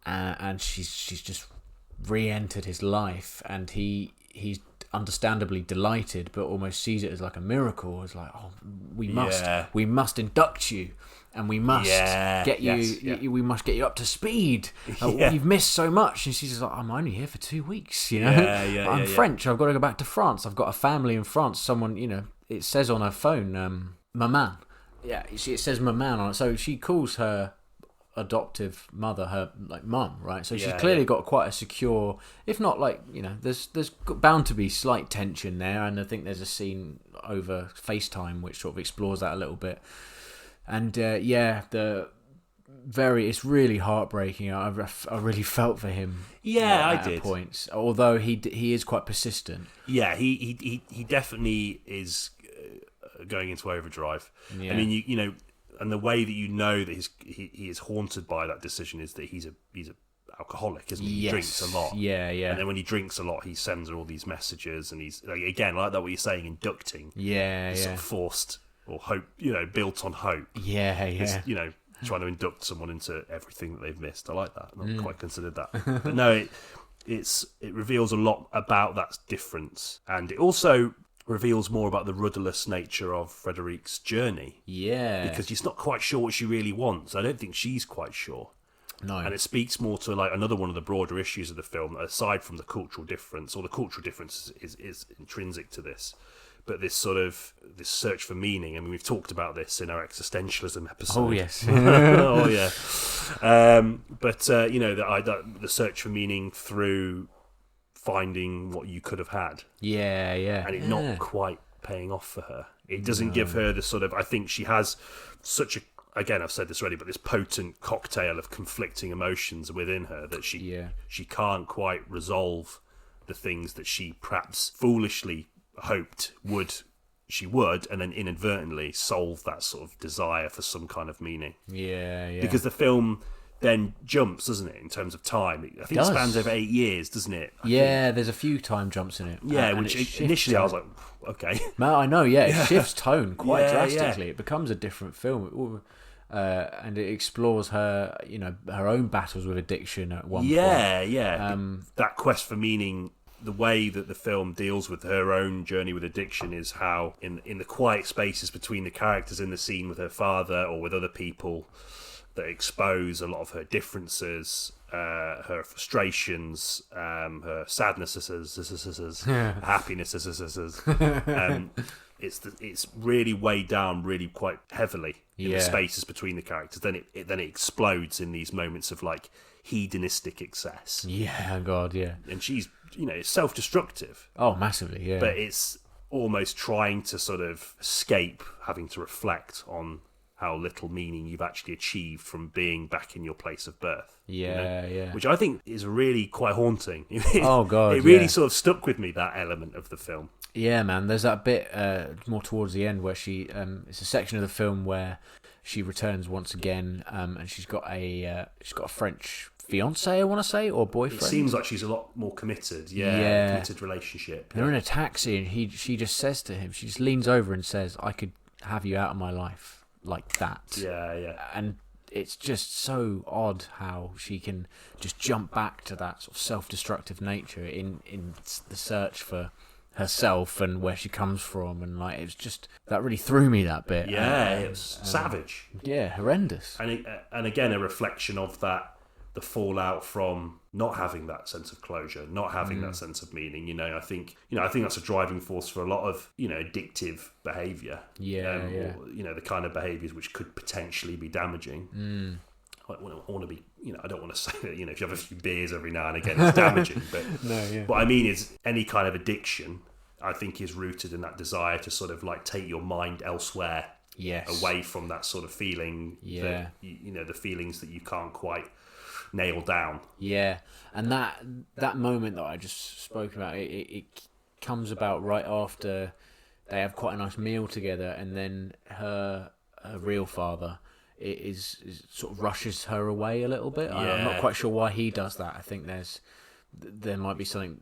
and she's just re-entered his life, and he's understandably delighted, but almost sees it as like a miracle. It's like, oh, we must induct you, and we must get you. We must get you up to speed. You've missed so much. And she's like, I'm only here for 2 weeks. I'm French. I've got to go back to France. I've got a family in France. Someone, it says on her phone, maman. Yeah, it says maman on it. So she calls her adoptive mother her mum, right? So she's clearly got quite a secure, if not there's bound to be slight tension there, and I think there's a scene over FaceTime which sort of explores that a little bit. And it's really heartbreaking. I really felt for him. Yeah, I at did. Points, although he is quite persistent. Yeah, he definitely is going into overdrive. Yeah. I mean, and the way that that he is haunted by that decision is that he's a alcoholic, isn't he? He drinks a lot. Yeah. And then when he drinks a lot, he sends her all these messages, and he's again, like that what you're saying, inducting. Yeah. Sort of forced or hope, built on hope. Yeah. Trying to induct someone into everything that they've missed. I like that. I've not quite considered that. But no, it reveals a lot about that difference, and it also reveals more about the rudderless nature of Frederique's journey. Yeah. Because she's not quite sure what she really wants. I don't think she's quite sure. No. And it speaks more to another one of the broader issues of the film, aside from the cultural difference, or the cultural difference is intrinsic to this. But this search for meaning. I mean, we've talked about this in our existentialism episode. Oh, yes. Oh, yeah. The search for meaning through finding what you could have had. Yeah. And it not quite paying off for her. It doesn't give her the sort of... I think she has such a... Again, I've said this already, but this potent cocktail of conflicting emotions within her that she can't quite resolve the things that she perhaps foolishly hoped she would, and then inadvertently solve that sort of desire for some kind of meaning. Yeah. Because the film then jumps, doesn't it, in terms of time? I think it spans over 8 years, doesn't it? There's a few time jumps in it. Yeah, which initially I was like, okay. Man, I know, it shifts tone quite drastically. Yeah. It becomes a different film. And it explores her, her own battles with addiction at one point. Yeah. That quest for meaning, the way that the film deals with her own journey with addiction is how, in the quiet spaces between the characters in the scene with her father or with other people, that expose a lot of her differences, her frustrations, her sadnesses, happinesses. It's really weighed down really quite heavily in the spaces between the characters. Then it explodes in these moments of hedonistic excess. Yeah, God, yeah. And she's it's self-destructive. Oh, massively, yeah. But it's almost trying to sort of escape having to reflect on how little meaning you've actually achieved from being back in your place of birth. Yeah. Which I think is really quite haunting. Oh, God, it really sort of stuck with me, that element of the film. Yeah, man. There's that bit more towards the end where she... it's a section of the film where she returns once again, and she's got a French fiance, I want to say, or boyfriend. It seems like she's a lot more committed. Committed relationship. They're in a taxi, and she just says to him, she just leans over and says, "I could have you out of my life." Like that. Yeah. And it's just so odd how she can just jump back to that sort of self-destructive nature in the search for herself and where she comes from, and like it was just that really threw me, that bit. It was savage. Yeah, horrendous. And again, a reflection of that, the fallout from not having that sense of closure, not having that sense of meaning. I think that's a driving force for a lot of addictive behaviour. Or, the kind of behaviours which could potentially be damaging. I want to be, I don't want to say that, if you have a few beers every now and again, it's damaging. But what I mean is any kind of addiction, I think, is rooted in that desire to sort of like take your mind elsewhere, away from that sort of feeling, that, the feelings that you can't quite nail down. Yeah, and that moment that I just spoke about, it comes about right after they have quite a nice meal together, and then her real father is sort of rushes her away a little bit. I'm not quite sure why he does that. I think there might be something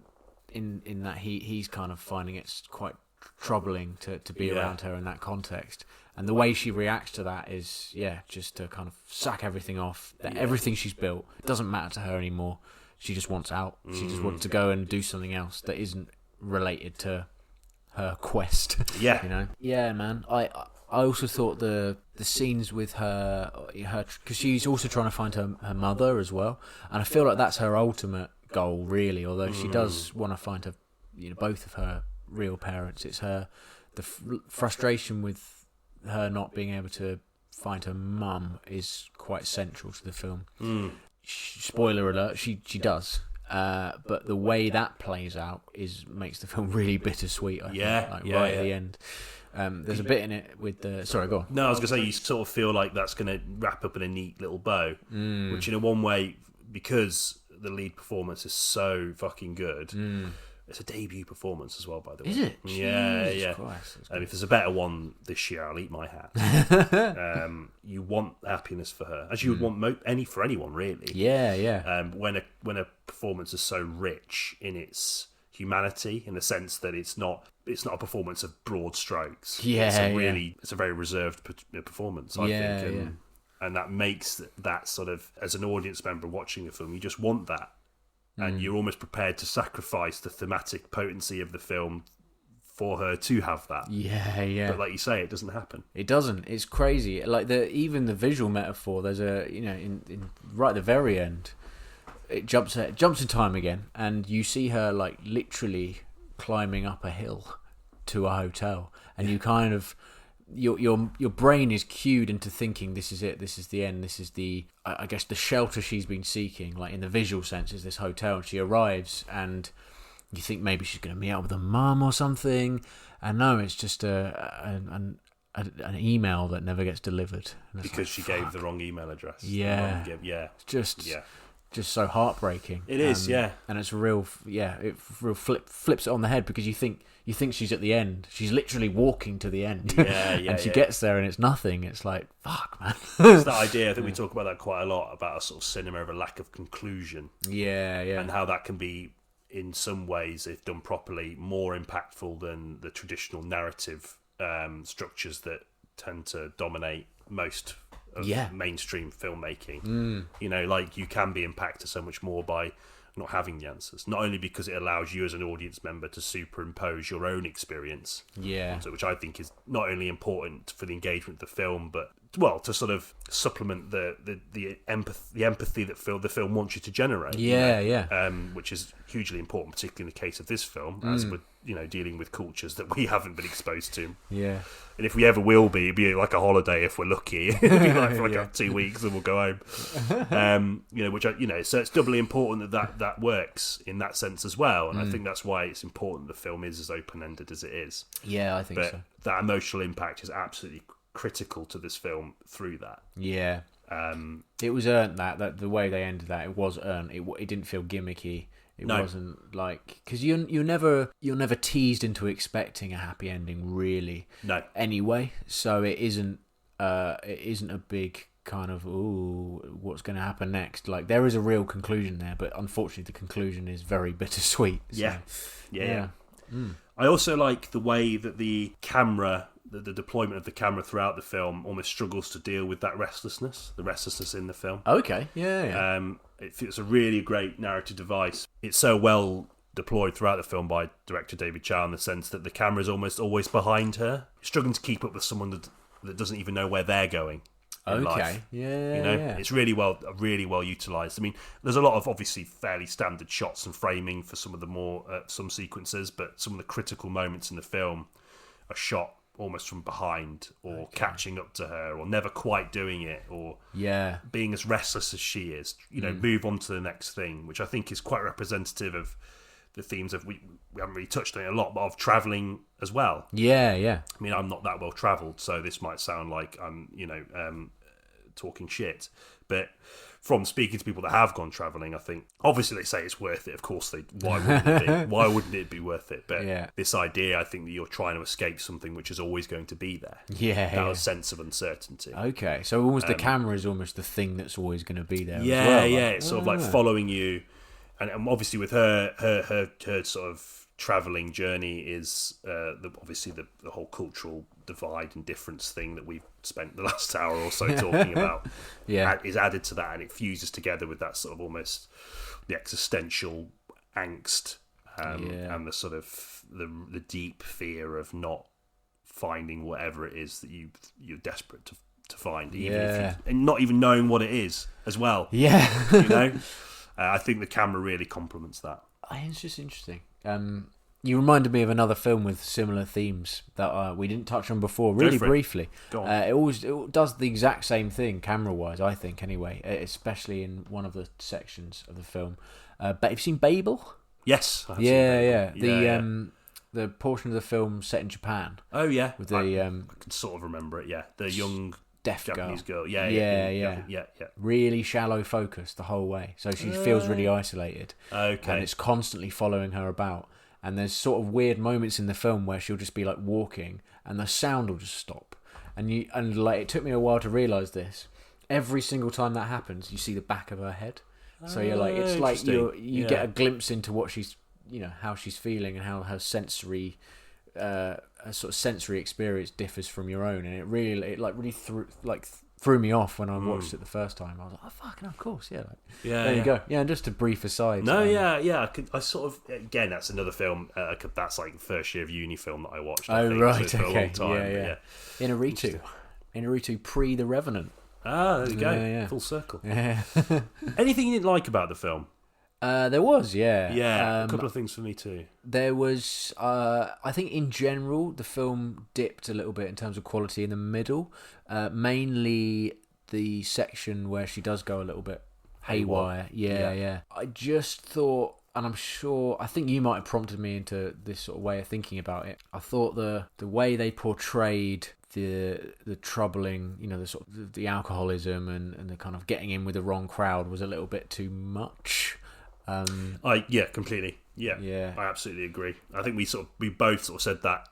in that he's kind of finding it quite troubling to be around her in that context. And the way she reacts to that is, just to kind of sack everything off. Everything she's built, it doesn't matter to her anymore. She just wants out. She just wants to go and do something else that isn't related to her quest. Yeah. Yeah, man. I also thought the scenes with her, because she's also trying to find her mother as well, and I feel like that's her ultimate goal, really. Although she does want to find her, both of her real parents. It's the frustration with her not being able to find her mum is quite central to the film. Spoiler alert: she does. But the way that plays out makes the film really bittersweet. I think, right at the end. There's a bit in it with the... Sorry, go on. No, I was going to say, you sort of feel like that's going to wrap up in a neat little bow, which in one way, because the lead performance is so fucking good, it's a debut performance as well, by the way. Is it? Yeah. Christ, if there's a better one this year, I'll eat my hat. You want happiness for her, as you would want for anyone, really. Yeah. When a performance is so rich in its humanity, in the sense that it's not a performance of broad strokes. It's a very reserved performance, I think, and that makes that sort of, as an audience member watching a film, you just want that, and you're almost prepared to sacrifice the thematic potency of the film for her to have that. But like you say, it doesn't happen. It doesn't. It's crazy. Like even the visual metaphor. There's in right at the very end, it jumps in time again, and you see her like literally climbing up a hill to a hotel, and you kind of your brain is cued into thinking, this is it, this is the end, this is the, I guess, the shelter she's been seeking, like in the visual sense, is this hotel. And she arrives, and you think maybe she's going to meet up with her mum or something, and no, it's just an email that never gets delivered because she gave the wrong email address. Just so heartbreaking. It is, and it's real. It flips it on the head, because you think she's at the end. She's literally walking to the end. And she gets there, and it's nothing. It's like, fuck, man. It's that idea. I think we talk about that quite a lot, about a sort of cinema of a lack of conclusion. And how that can be, in some ways, if done properly, more impactful than the traditional narrative structures that tend to dominate most of mainstream filmmaking. Like, you can be impacted so much more by not having the answers, not only because it allows you as an audience member to superimpose your own experience, which I think is not only important for the engagement of the film, but to sort of supplement the empathy that the film wants you to generate. Which is hugely important, particularly in the case of this film, as we're dealing with cultures that we haven't been exposed to. And if we ever will be, it'd be like a holiday if we're lucky. It'd be like for like 2 weeks, and we'll go home. So it's doubly important that works in that sense as well. And I think that's why it's important the film is as open-ended as it is. I think so. That emotional impact is absolutely critical to this film through that. It was earned, that the way they ended that, it was earned. It didn't feel gimmicky. It wasn't like, because you're never teased into expecting a happy ending, really. No. Anyway, so it isn't a big kind of, ooh, what's going to happen next? Like, there is a real conclusion there, but unfortunately the conclusion is very bittersweet. So, I also like the way that the camera, the deployment of the camera throughout the film almost struggles to deal with that restlessness in the film. Okay, It's a really great narrative device. It's so well deployed throughout the film by director David Chow, in the sense that the camera is almost always behind her, struggling to keep up with someone that doesn't even know where they're going in life. Yeah. It's really well utilized. I mean, there's a lot of obviously fairly standard shots and framing for some of the more some sequences, but some of the critical moments in the film are shot almost from behind, or catching up to her, or never quite doing it, or being as restless as she is. Move on to the next thing, which I think is quite representative of the themes of we haven't really touched on it a lot, but of traveling as well. Yeah. I mean, I'm not that well travelled, so this might sound like I'm talking shit, but from speaking to people that have gone travelling, I think obviously they say it's worth it. Of course, why wouldn't it be? Why wouldn't it be worth it? But this idea, I think, that you're trying to escape something which is always going to be there. That sense of uncertainty. Okay, so almost the camera is almost the thing that's always going to be there. Yeah, as well, it's sort of like following you, and obviously with her sort of travelling journey is obviously the whole cultural divide and difference thing that we've spent the last hour or so talking about is added to that, and it fuses together with that sort of almost the existential angst and the sort of the deep fear of not finding whatever it is that you're desperate to find, even if and not even knowing what it is as well. I think the camera really complements that. It's just interesting. You reminded me of another film with similar themes that we didn't touch on before, really briefly. Go on. It does the exact same thing, camera-wise, I think, anyway, especially in one of the sections of the film. But have you seen Babel? Yes. I have seen Babel. The portion of the film set in Japan. Oh, yeah. With the, I can sort of remember it, the young deaf Japanese girl. Yeah. Really shallow focus the whole way, so she feels really isolated. Okay. And it's constantly following her about. And there's sort of weird moments in the film where she'll just be like walking, and the sound will just stop. And it took me a while to realise this. Every single time that happens, you see the back of her head. So you're like, it's like you get a glimpse into what she's, how she's feeling and how her sensory, her sort of sensory experience differs from your own. And it really threw me off when I watched it the first time. I was like, oh, fucking of course, there you go. Yeah, and just a brief aside. No, I sort of, again, that's another film, that's like the first year of uni film that I watched. I think, right, for a long time. Yeah. Inarritu pre The Revenant. Ah, there you go. Yeah. Full circle. Yeah. Anything you didn't like about the film? There was, a couple of things for me too. There was, I think in general, the film dipped a little bit in terms of quality in the middle. Mainly the section where she does go a little bit haywire. Yeah. I just thought, and I think you might have prompted me into this sort of way of thinking about it. I thought the way they portrayed the troubling, the sort of the alcoholism and the kind of getting in with the wrong crowd was a little bit too much. Completely. Yeah, I absolutely agree. I think we both sort of said that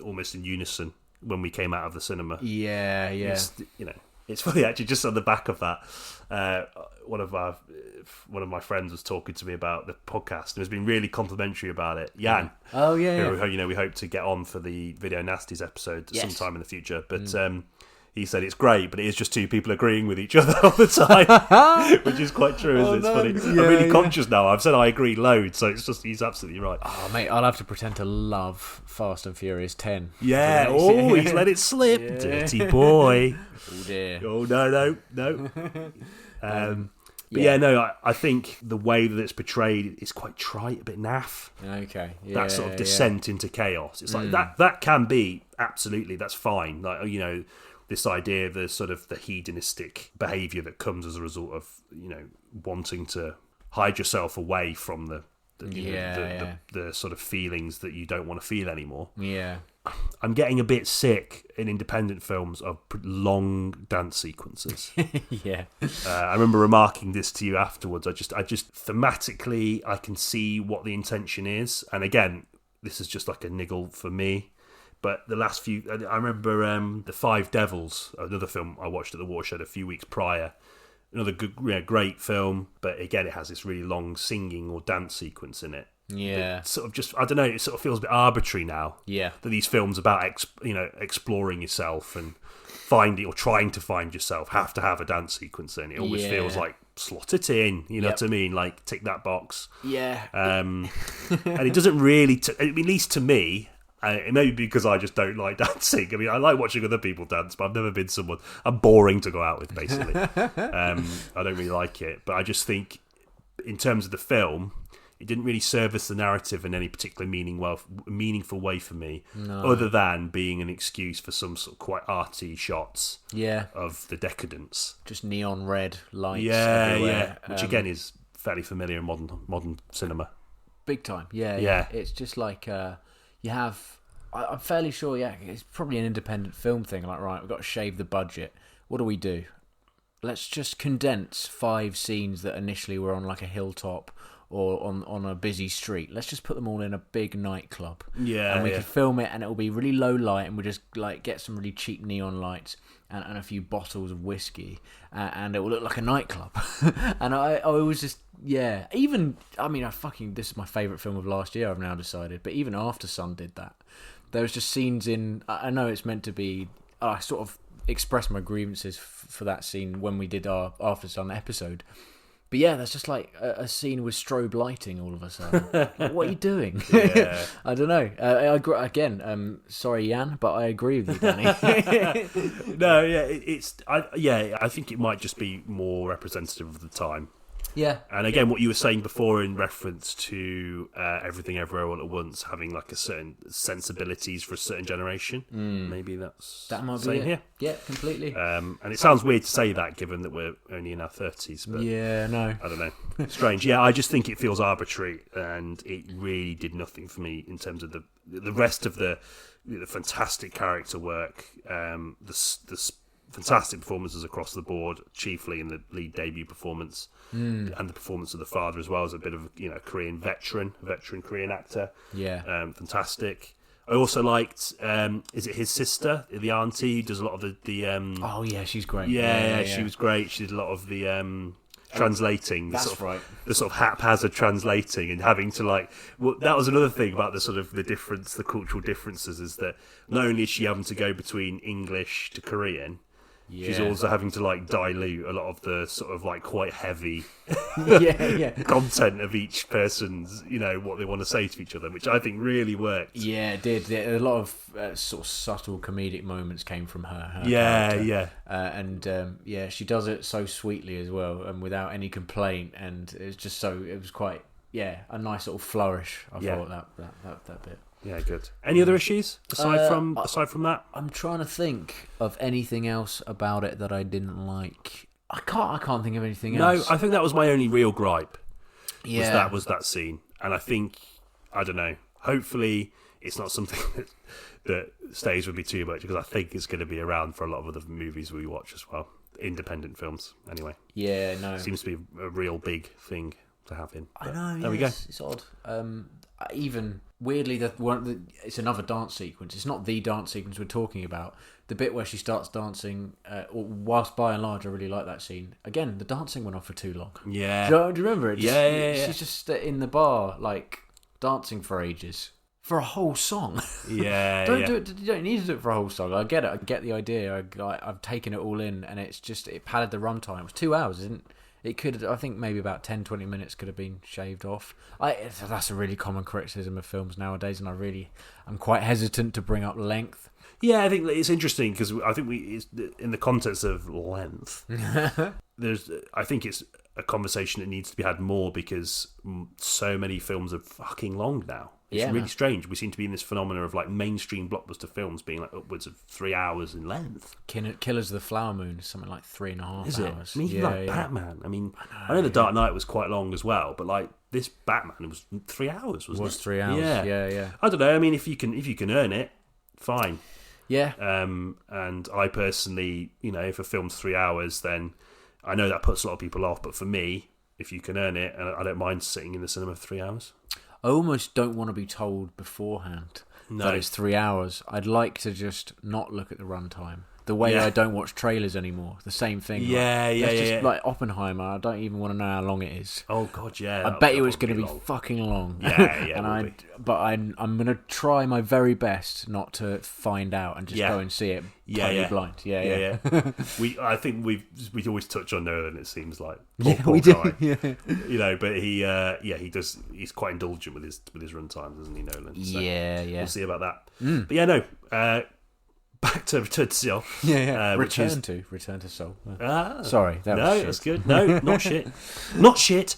almost in unison when we came out of the cinema. Yeah. It's funny actually. Just on the back of that, one of my friends was talking to me about the podcast and has been really complimentary about it. Jan. Oh yeah. Who, we hope to get on for the Video Nasties episode sometime in the future, but. He said it's great, but it is just two people agreeing with each other all the time, which is quite true, isn't it? It's funny. I'm really conscious now. I've said I agree loads, so it's just he's absolutely right. Oh, mate, I'll have to pretend to love Fast and Furious 10. Yeah. Oh, he's let it slip. Yeah. Dirty boy. Oh, dear. Oh, no. I think the way that it's portrayed is quite trite, a bit naff. Okay. Yeah, that sort of descent into chaos. It's like that can be, absolutely, that's fine. Like, this idea of the sort of the hedonistic behaviour that comes as a result of wanting to hide yourself away from the sort of feelings that you don't want to feel anymore. Yeah, I'm getting a bit sick in independent films of long dance sequences. Yeah, I remember remarking this to you afterwards. I just thematically I can see what the intention is, and again, this is just like a niggle for me. But the last few, I remember The Five Devils, another film I watched at the Watershed a few weeks prior. Another good, great film, but again, it has this really long singing or dance sequence in it. Yeah. Sort of just, I don't know, it sort of feels a bit arbitrary now. Yeah. That these films about exploring yourself and finding or trying to find yourself have to have a dance sequence in. It always feels like slot it in, you know what I mean? Like tick that box. Yeah. And it doesn't really, at least to me, it may be because I just don't like dancing. I mean, I like watching other people dance, but I've never been someone, I'm boring to go out with, basically. I don't really like it. But I just think, in terms of the film, it didn't really service the narrative in any particular meaningful way for me, other than being an excuse for some sort of quite arty shots of the decadence. Just neon red lights everywhere. Which, again, is fairly familiar in modern cinema. Big time, yeah. It's just like... you have, I'm fairly sure, it's probably an independent film thing. Like, right, we've got to shave the budget. What do? Let's just condense 5 scenes that initially were on like a hilltop or on a busy street. Let's just put them all in a big nightclub. Yeah, and we can film it, and it'll be really low light, and we'll just like get some really cheap neon lights and a few bottles of whiskey, and it will look like a nightclub. And I was just. Yeah, even, I mean, this is my favourite film of last year, I've now decided, but even After Sun did that. There was just scenes in, I know it's meant to be, I sort of expressed my grievances for that scene when we did our After Sun episode. But yeah, that's just like a scene with strobe lighting all of a sudden. Like, what are you doing? Yeah. I don't know. I agree, again, sorry, Jan, but I agree with you, Danny. No, yeah, I think it might just be more representative of the time. Yeah. And again, what you were saying before in reference to Everything Everywhere All at Once having like a certain sensibilities for a certain generation, maybe that might be it. Here. Yeah, completely. And it sounds weird to say that given that we're only in our 30s, but I don't know. Strange. Yeah, I just think it feels arbitrary, and it really did nothing for me in terms of the rest of the fantastic character work, the fantastic performances across the board, chiefly in the lead debut performance, and the performance of the father as well as a bit of Korean veteran Korean actor. Yeah, fantastic. I also liked, is it his sister, the auntie, who does a lot of the oh yeah, she's great. Yeah, she was great. She did a lot of the translating. That's right. The sort of haphazard translating and having to that was another thing about the sort of the cultural differences, is that not only is she having to go between English to Korean, she's also having to dilute a lot of the sort of quite heavy content of each person's, what they want to say to each other, which I think really worked. Yeah, it did. A lot of sort of subtle comedic moments came from her character. And she does it so sweetly as well, and without any complaint, and it was quite a nice little flourish. I thought that bit. Yeah, good. Any other issues aside from that? I'm trying to think of anything else about it that I didn't like. I can't think of anything else. No, I think that was my only real gripe. Yeah, was that scene, and I think, I don't know. Hopefully, it's not something that stays with me too much, because I think it's going to be around for a lot of other movies we watch as well, independent films. Anyway. Yeah, no, it seems to be a real big thing to have in. I know. There we go. It's odd. Even weirdly, it's another dance sequence. It's not the dance sequence we're talking about. The bit where she starts dancing, whilst by and large I really like that scene. Again, the dancing went on for too long. Yeah. Do you remember it? Yeah. She's just in the bar, dancing for ages. For a whole song. Yeah. Do it. You don't need to do it for a whole song. I get it. I get the idea. I've taken it all in, and it padded the runtime. It was 2 hours, isn't it? It could, I think, maybe about 10-20 minutes could have been shaved off. That's a really common criticism of films nowadays, and I'm quite hesitant to bring up length. Yeah, I think it's interesting because I think in the context of length, I think it's a conversation that needs to be had more, because so many films are fucking long now. It's really strange. We seem to be in this phenomena of mainstream blockbuster films being upwards of 3 hours in length. Killers of the Flower Moon is something like 3.5 hours. I mean, even Batman. I mean, I know The Dark Knight was quite long as well, but this Batman was 3 hours, wasn't it? It was 3 hours. Yeah. I don't know. I mean, if you can earn it, fine. Yeah. And I personally, if a film's 3 hours, then I know that puts a lot of people off. But for me, if you can earn it, and I don't mind sitting in the cinema for 3 hours. I almost don't want to be told beforehand that it's 3 hours. I'd like to just not look at the runtime The way I don't watch trailers anymore. The same thing. Like Oppenheimer, I don't even want to know how long it is. Oh God, yeah. I bet you it's going to be fucking long. Yeah, but I'm going to try my very best not to find out and just go and see it totally blind. Yeah. I think we always touch on Nolan. It seems like we do. Guy. Yeah. But he does. He's quite indulgent with his run times, isn't he, Nolan? So we'll see about that. But no. Back to Return to Seoul. Return to Seoul. Sorry, that's good. No, not shit. Not shit.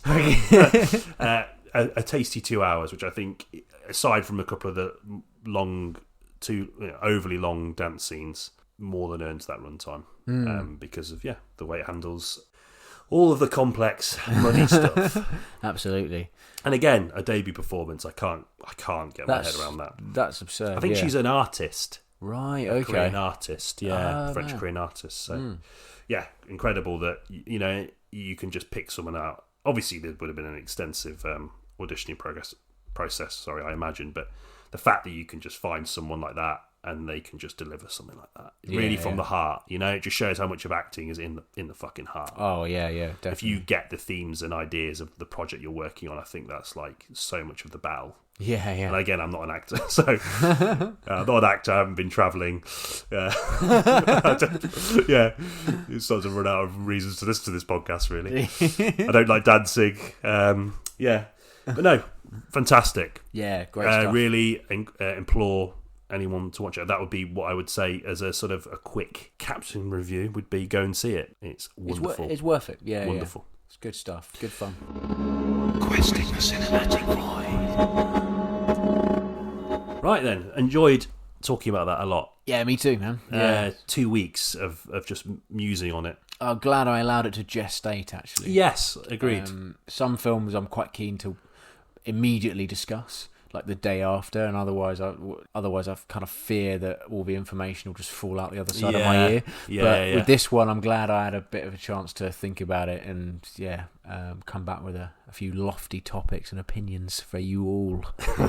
A tasty 2 hours, which I think, aside from a couple of the overly long dance scenes, more than earns that runtime because of the way it handles all of the complex money stuff. Absolutely. And again, a debut performance. I can't get my head around that. That's absurd. I think she's an artist. Right, okay. Korean artist, French Korean artist. So, incredible that, you can just pick someone out. Obviously, there would have been an extensive auditioning process, I imagine. But the fact that you can just find someone like that and they can just deliver something like that, really from the heart, it just shows how much of acting is in the fucking heart. Oh, yeah, definitely. If you get the themes and ideas of the project you're working on, I think that's like so much of the battle. Yeah. And again, I'm not an actor, so I'm not an actor. I haven't been travelling. It's starting to run out of reasons to listen to this podcast, really. I don't like dancing. But no, fantastic. Yeah, great stuff. Really implore anyone to watch it. That would be what I would say as a sort of a quick caption review would be go and see it. It's wonderful. It's worth it. Yeah, wonderful. Yeah. It's good stuff. Good fun. Questing the cinematic void. Right then, enjoyed talking about that a lot. Yeah, me too, man. 2 weeks of just musing on it. I'm glad I allowed it to gestate, actually. Yes, agreed. Some films I'm quite keen to immediately discuss, like the day after, and otherwise I kind of fear that all the information will just fall out the other side of my ear. But with this one, I'm glad I had a bit of a chance to think about it and come back with a few lofty topics and opinions for you all.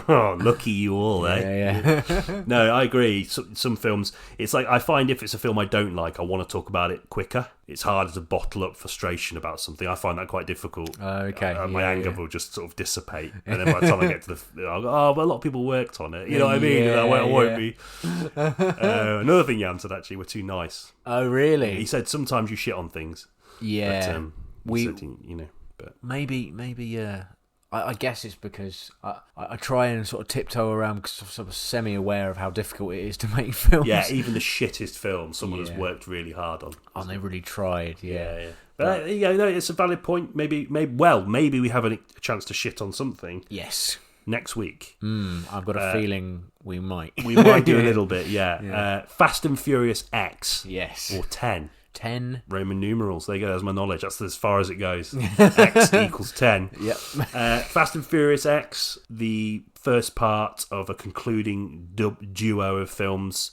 Oh, lucky you all, eh? Yeah. No, I agree. Some films, it's like I find if it's a film I don't like, I want to talk about it quicker. It's harder to bottle up frustration about something. I find that quite difficult. Okay. My anger will just sort of dissipate, and then by the time I get to I'll go, but a lot of people worked on it. You know what I mean? And I won't be. Another thing Jan said, actually, we're too nice. Oh, really? He said sometimes you shit on things. Yeah. But, but maybe. I guess it's because I try and sort of tiptoe around because I'm sort of semi-aware of how difficult it is to make films. Yeah, even the shittest film, someone has worked really hard on. And they really tried, yeah. But it's a valid point. Maybe we have a chance to shit on something. Yes. Next week. I've got a feeling we might. We might do a little bit, yeah. Fast and Furious X. Yes. Or 10. 10 Roman numerals. There you go. That's my knowledge. That's as far as it goes. X equals 10. Yep. Fast and Furious X, the first part of a concluding duo of films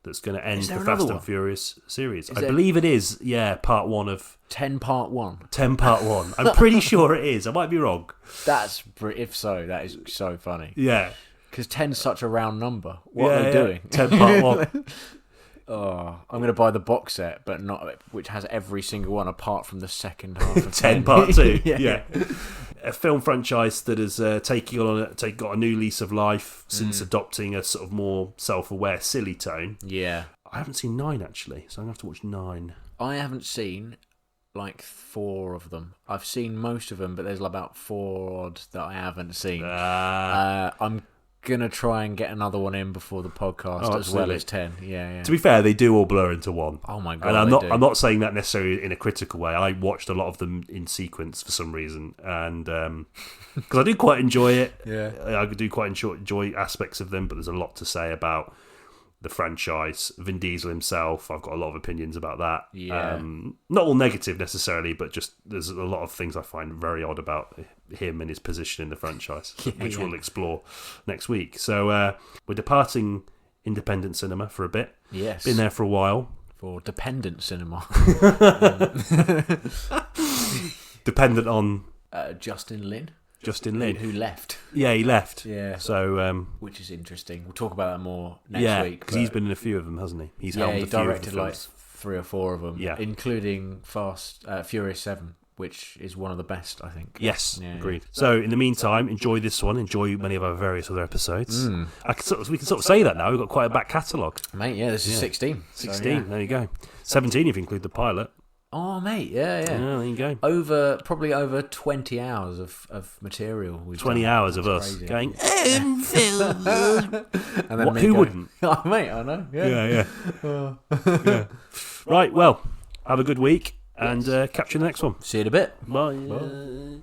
that's going to end the Fast and Furious series. I believe it is. Yeah, part 1 of 10 part 1. 10 part 1. I'm pretty sure it is. I might be wrong. If so, that is so funny. Yeah. Because 10's such a round number. What are they doing? 10 part 1. Oh, I'm going to buy the box set, but not which has every single one apart from the second half of 10 part 2. Yeah. A film franchise that has got a new lease of life since adopting a sort of more self-aware, silly tone. Yeah. I haven't seen 9 actually, so I'm going to have to watch 9. I haven't seen like 4 of them. I've seen most of them, but there's about 4 odd that I haven't seen. I'm gonna try and get another one in before the podcast as well as 10. Yeah. To be fair, they do all blur into one. Oh my god! And I'm not saying that necessarily in a critical way. I watched a lot of them in sequence for some reason, and because I do quite enjoy it. Yeah, I do quite enjoy aspects of them, but there's a lot to say about the franchise. Vin Diesel himself, I've got a lot of opinions about that. Yeah. Not all negative necessarily, but just there's a lot of things I find very odd about him and his position in the franchise, which we'll explore next week. So we're departing independent cinema for a bit. Yes. Been there for a while. For dependent cinema. Dependent on... Justin Lin. Justin Lin. Who left. Yeah, he left. Yeah. So, which is interesting. We'll talk about that more next week. Because he's been in a few of them, hasn't he? He's helmed he a few directed of the like films. 3 or 4 of them, Yeah. including Furious 7, which is one of the best, I think. Yes, agreed. So, in the meantime, enjoy this one. Enjoy many of our various other episodes. We can sort of say that now. We've got quite a back catalogue. Mate, this is 16. 16, there you go. 17 if you include the pilot. Oh, mate, yeah. There you go. Probably over 20 hours of material. 20 hours of us crazy. going, and then who wouldn't? Oh, mate, I know. Yeah. Yeah. Right, well, have a good week and catch you in the next one. See you in a bit. Bye.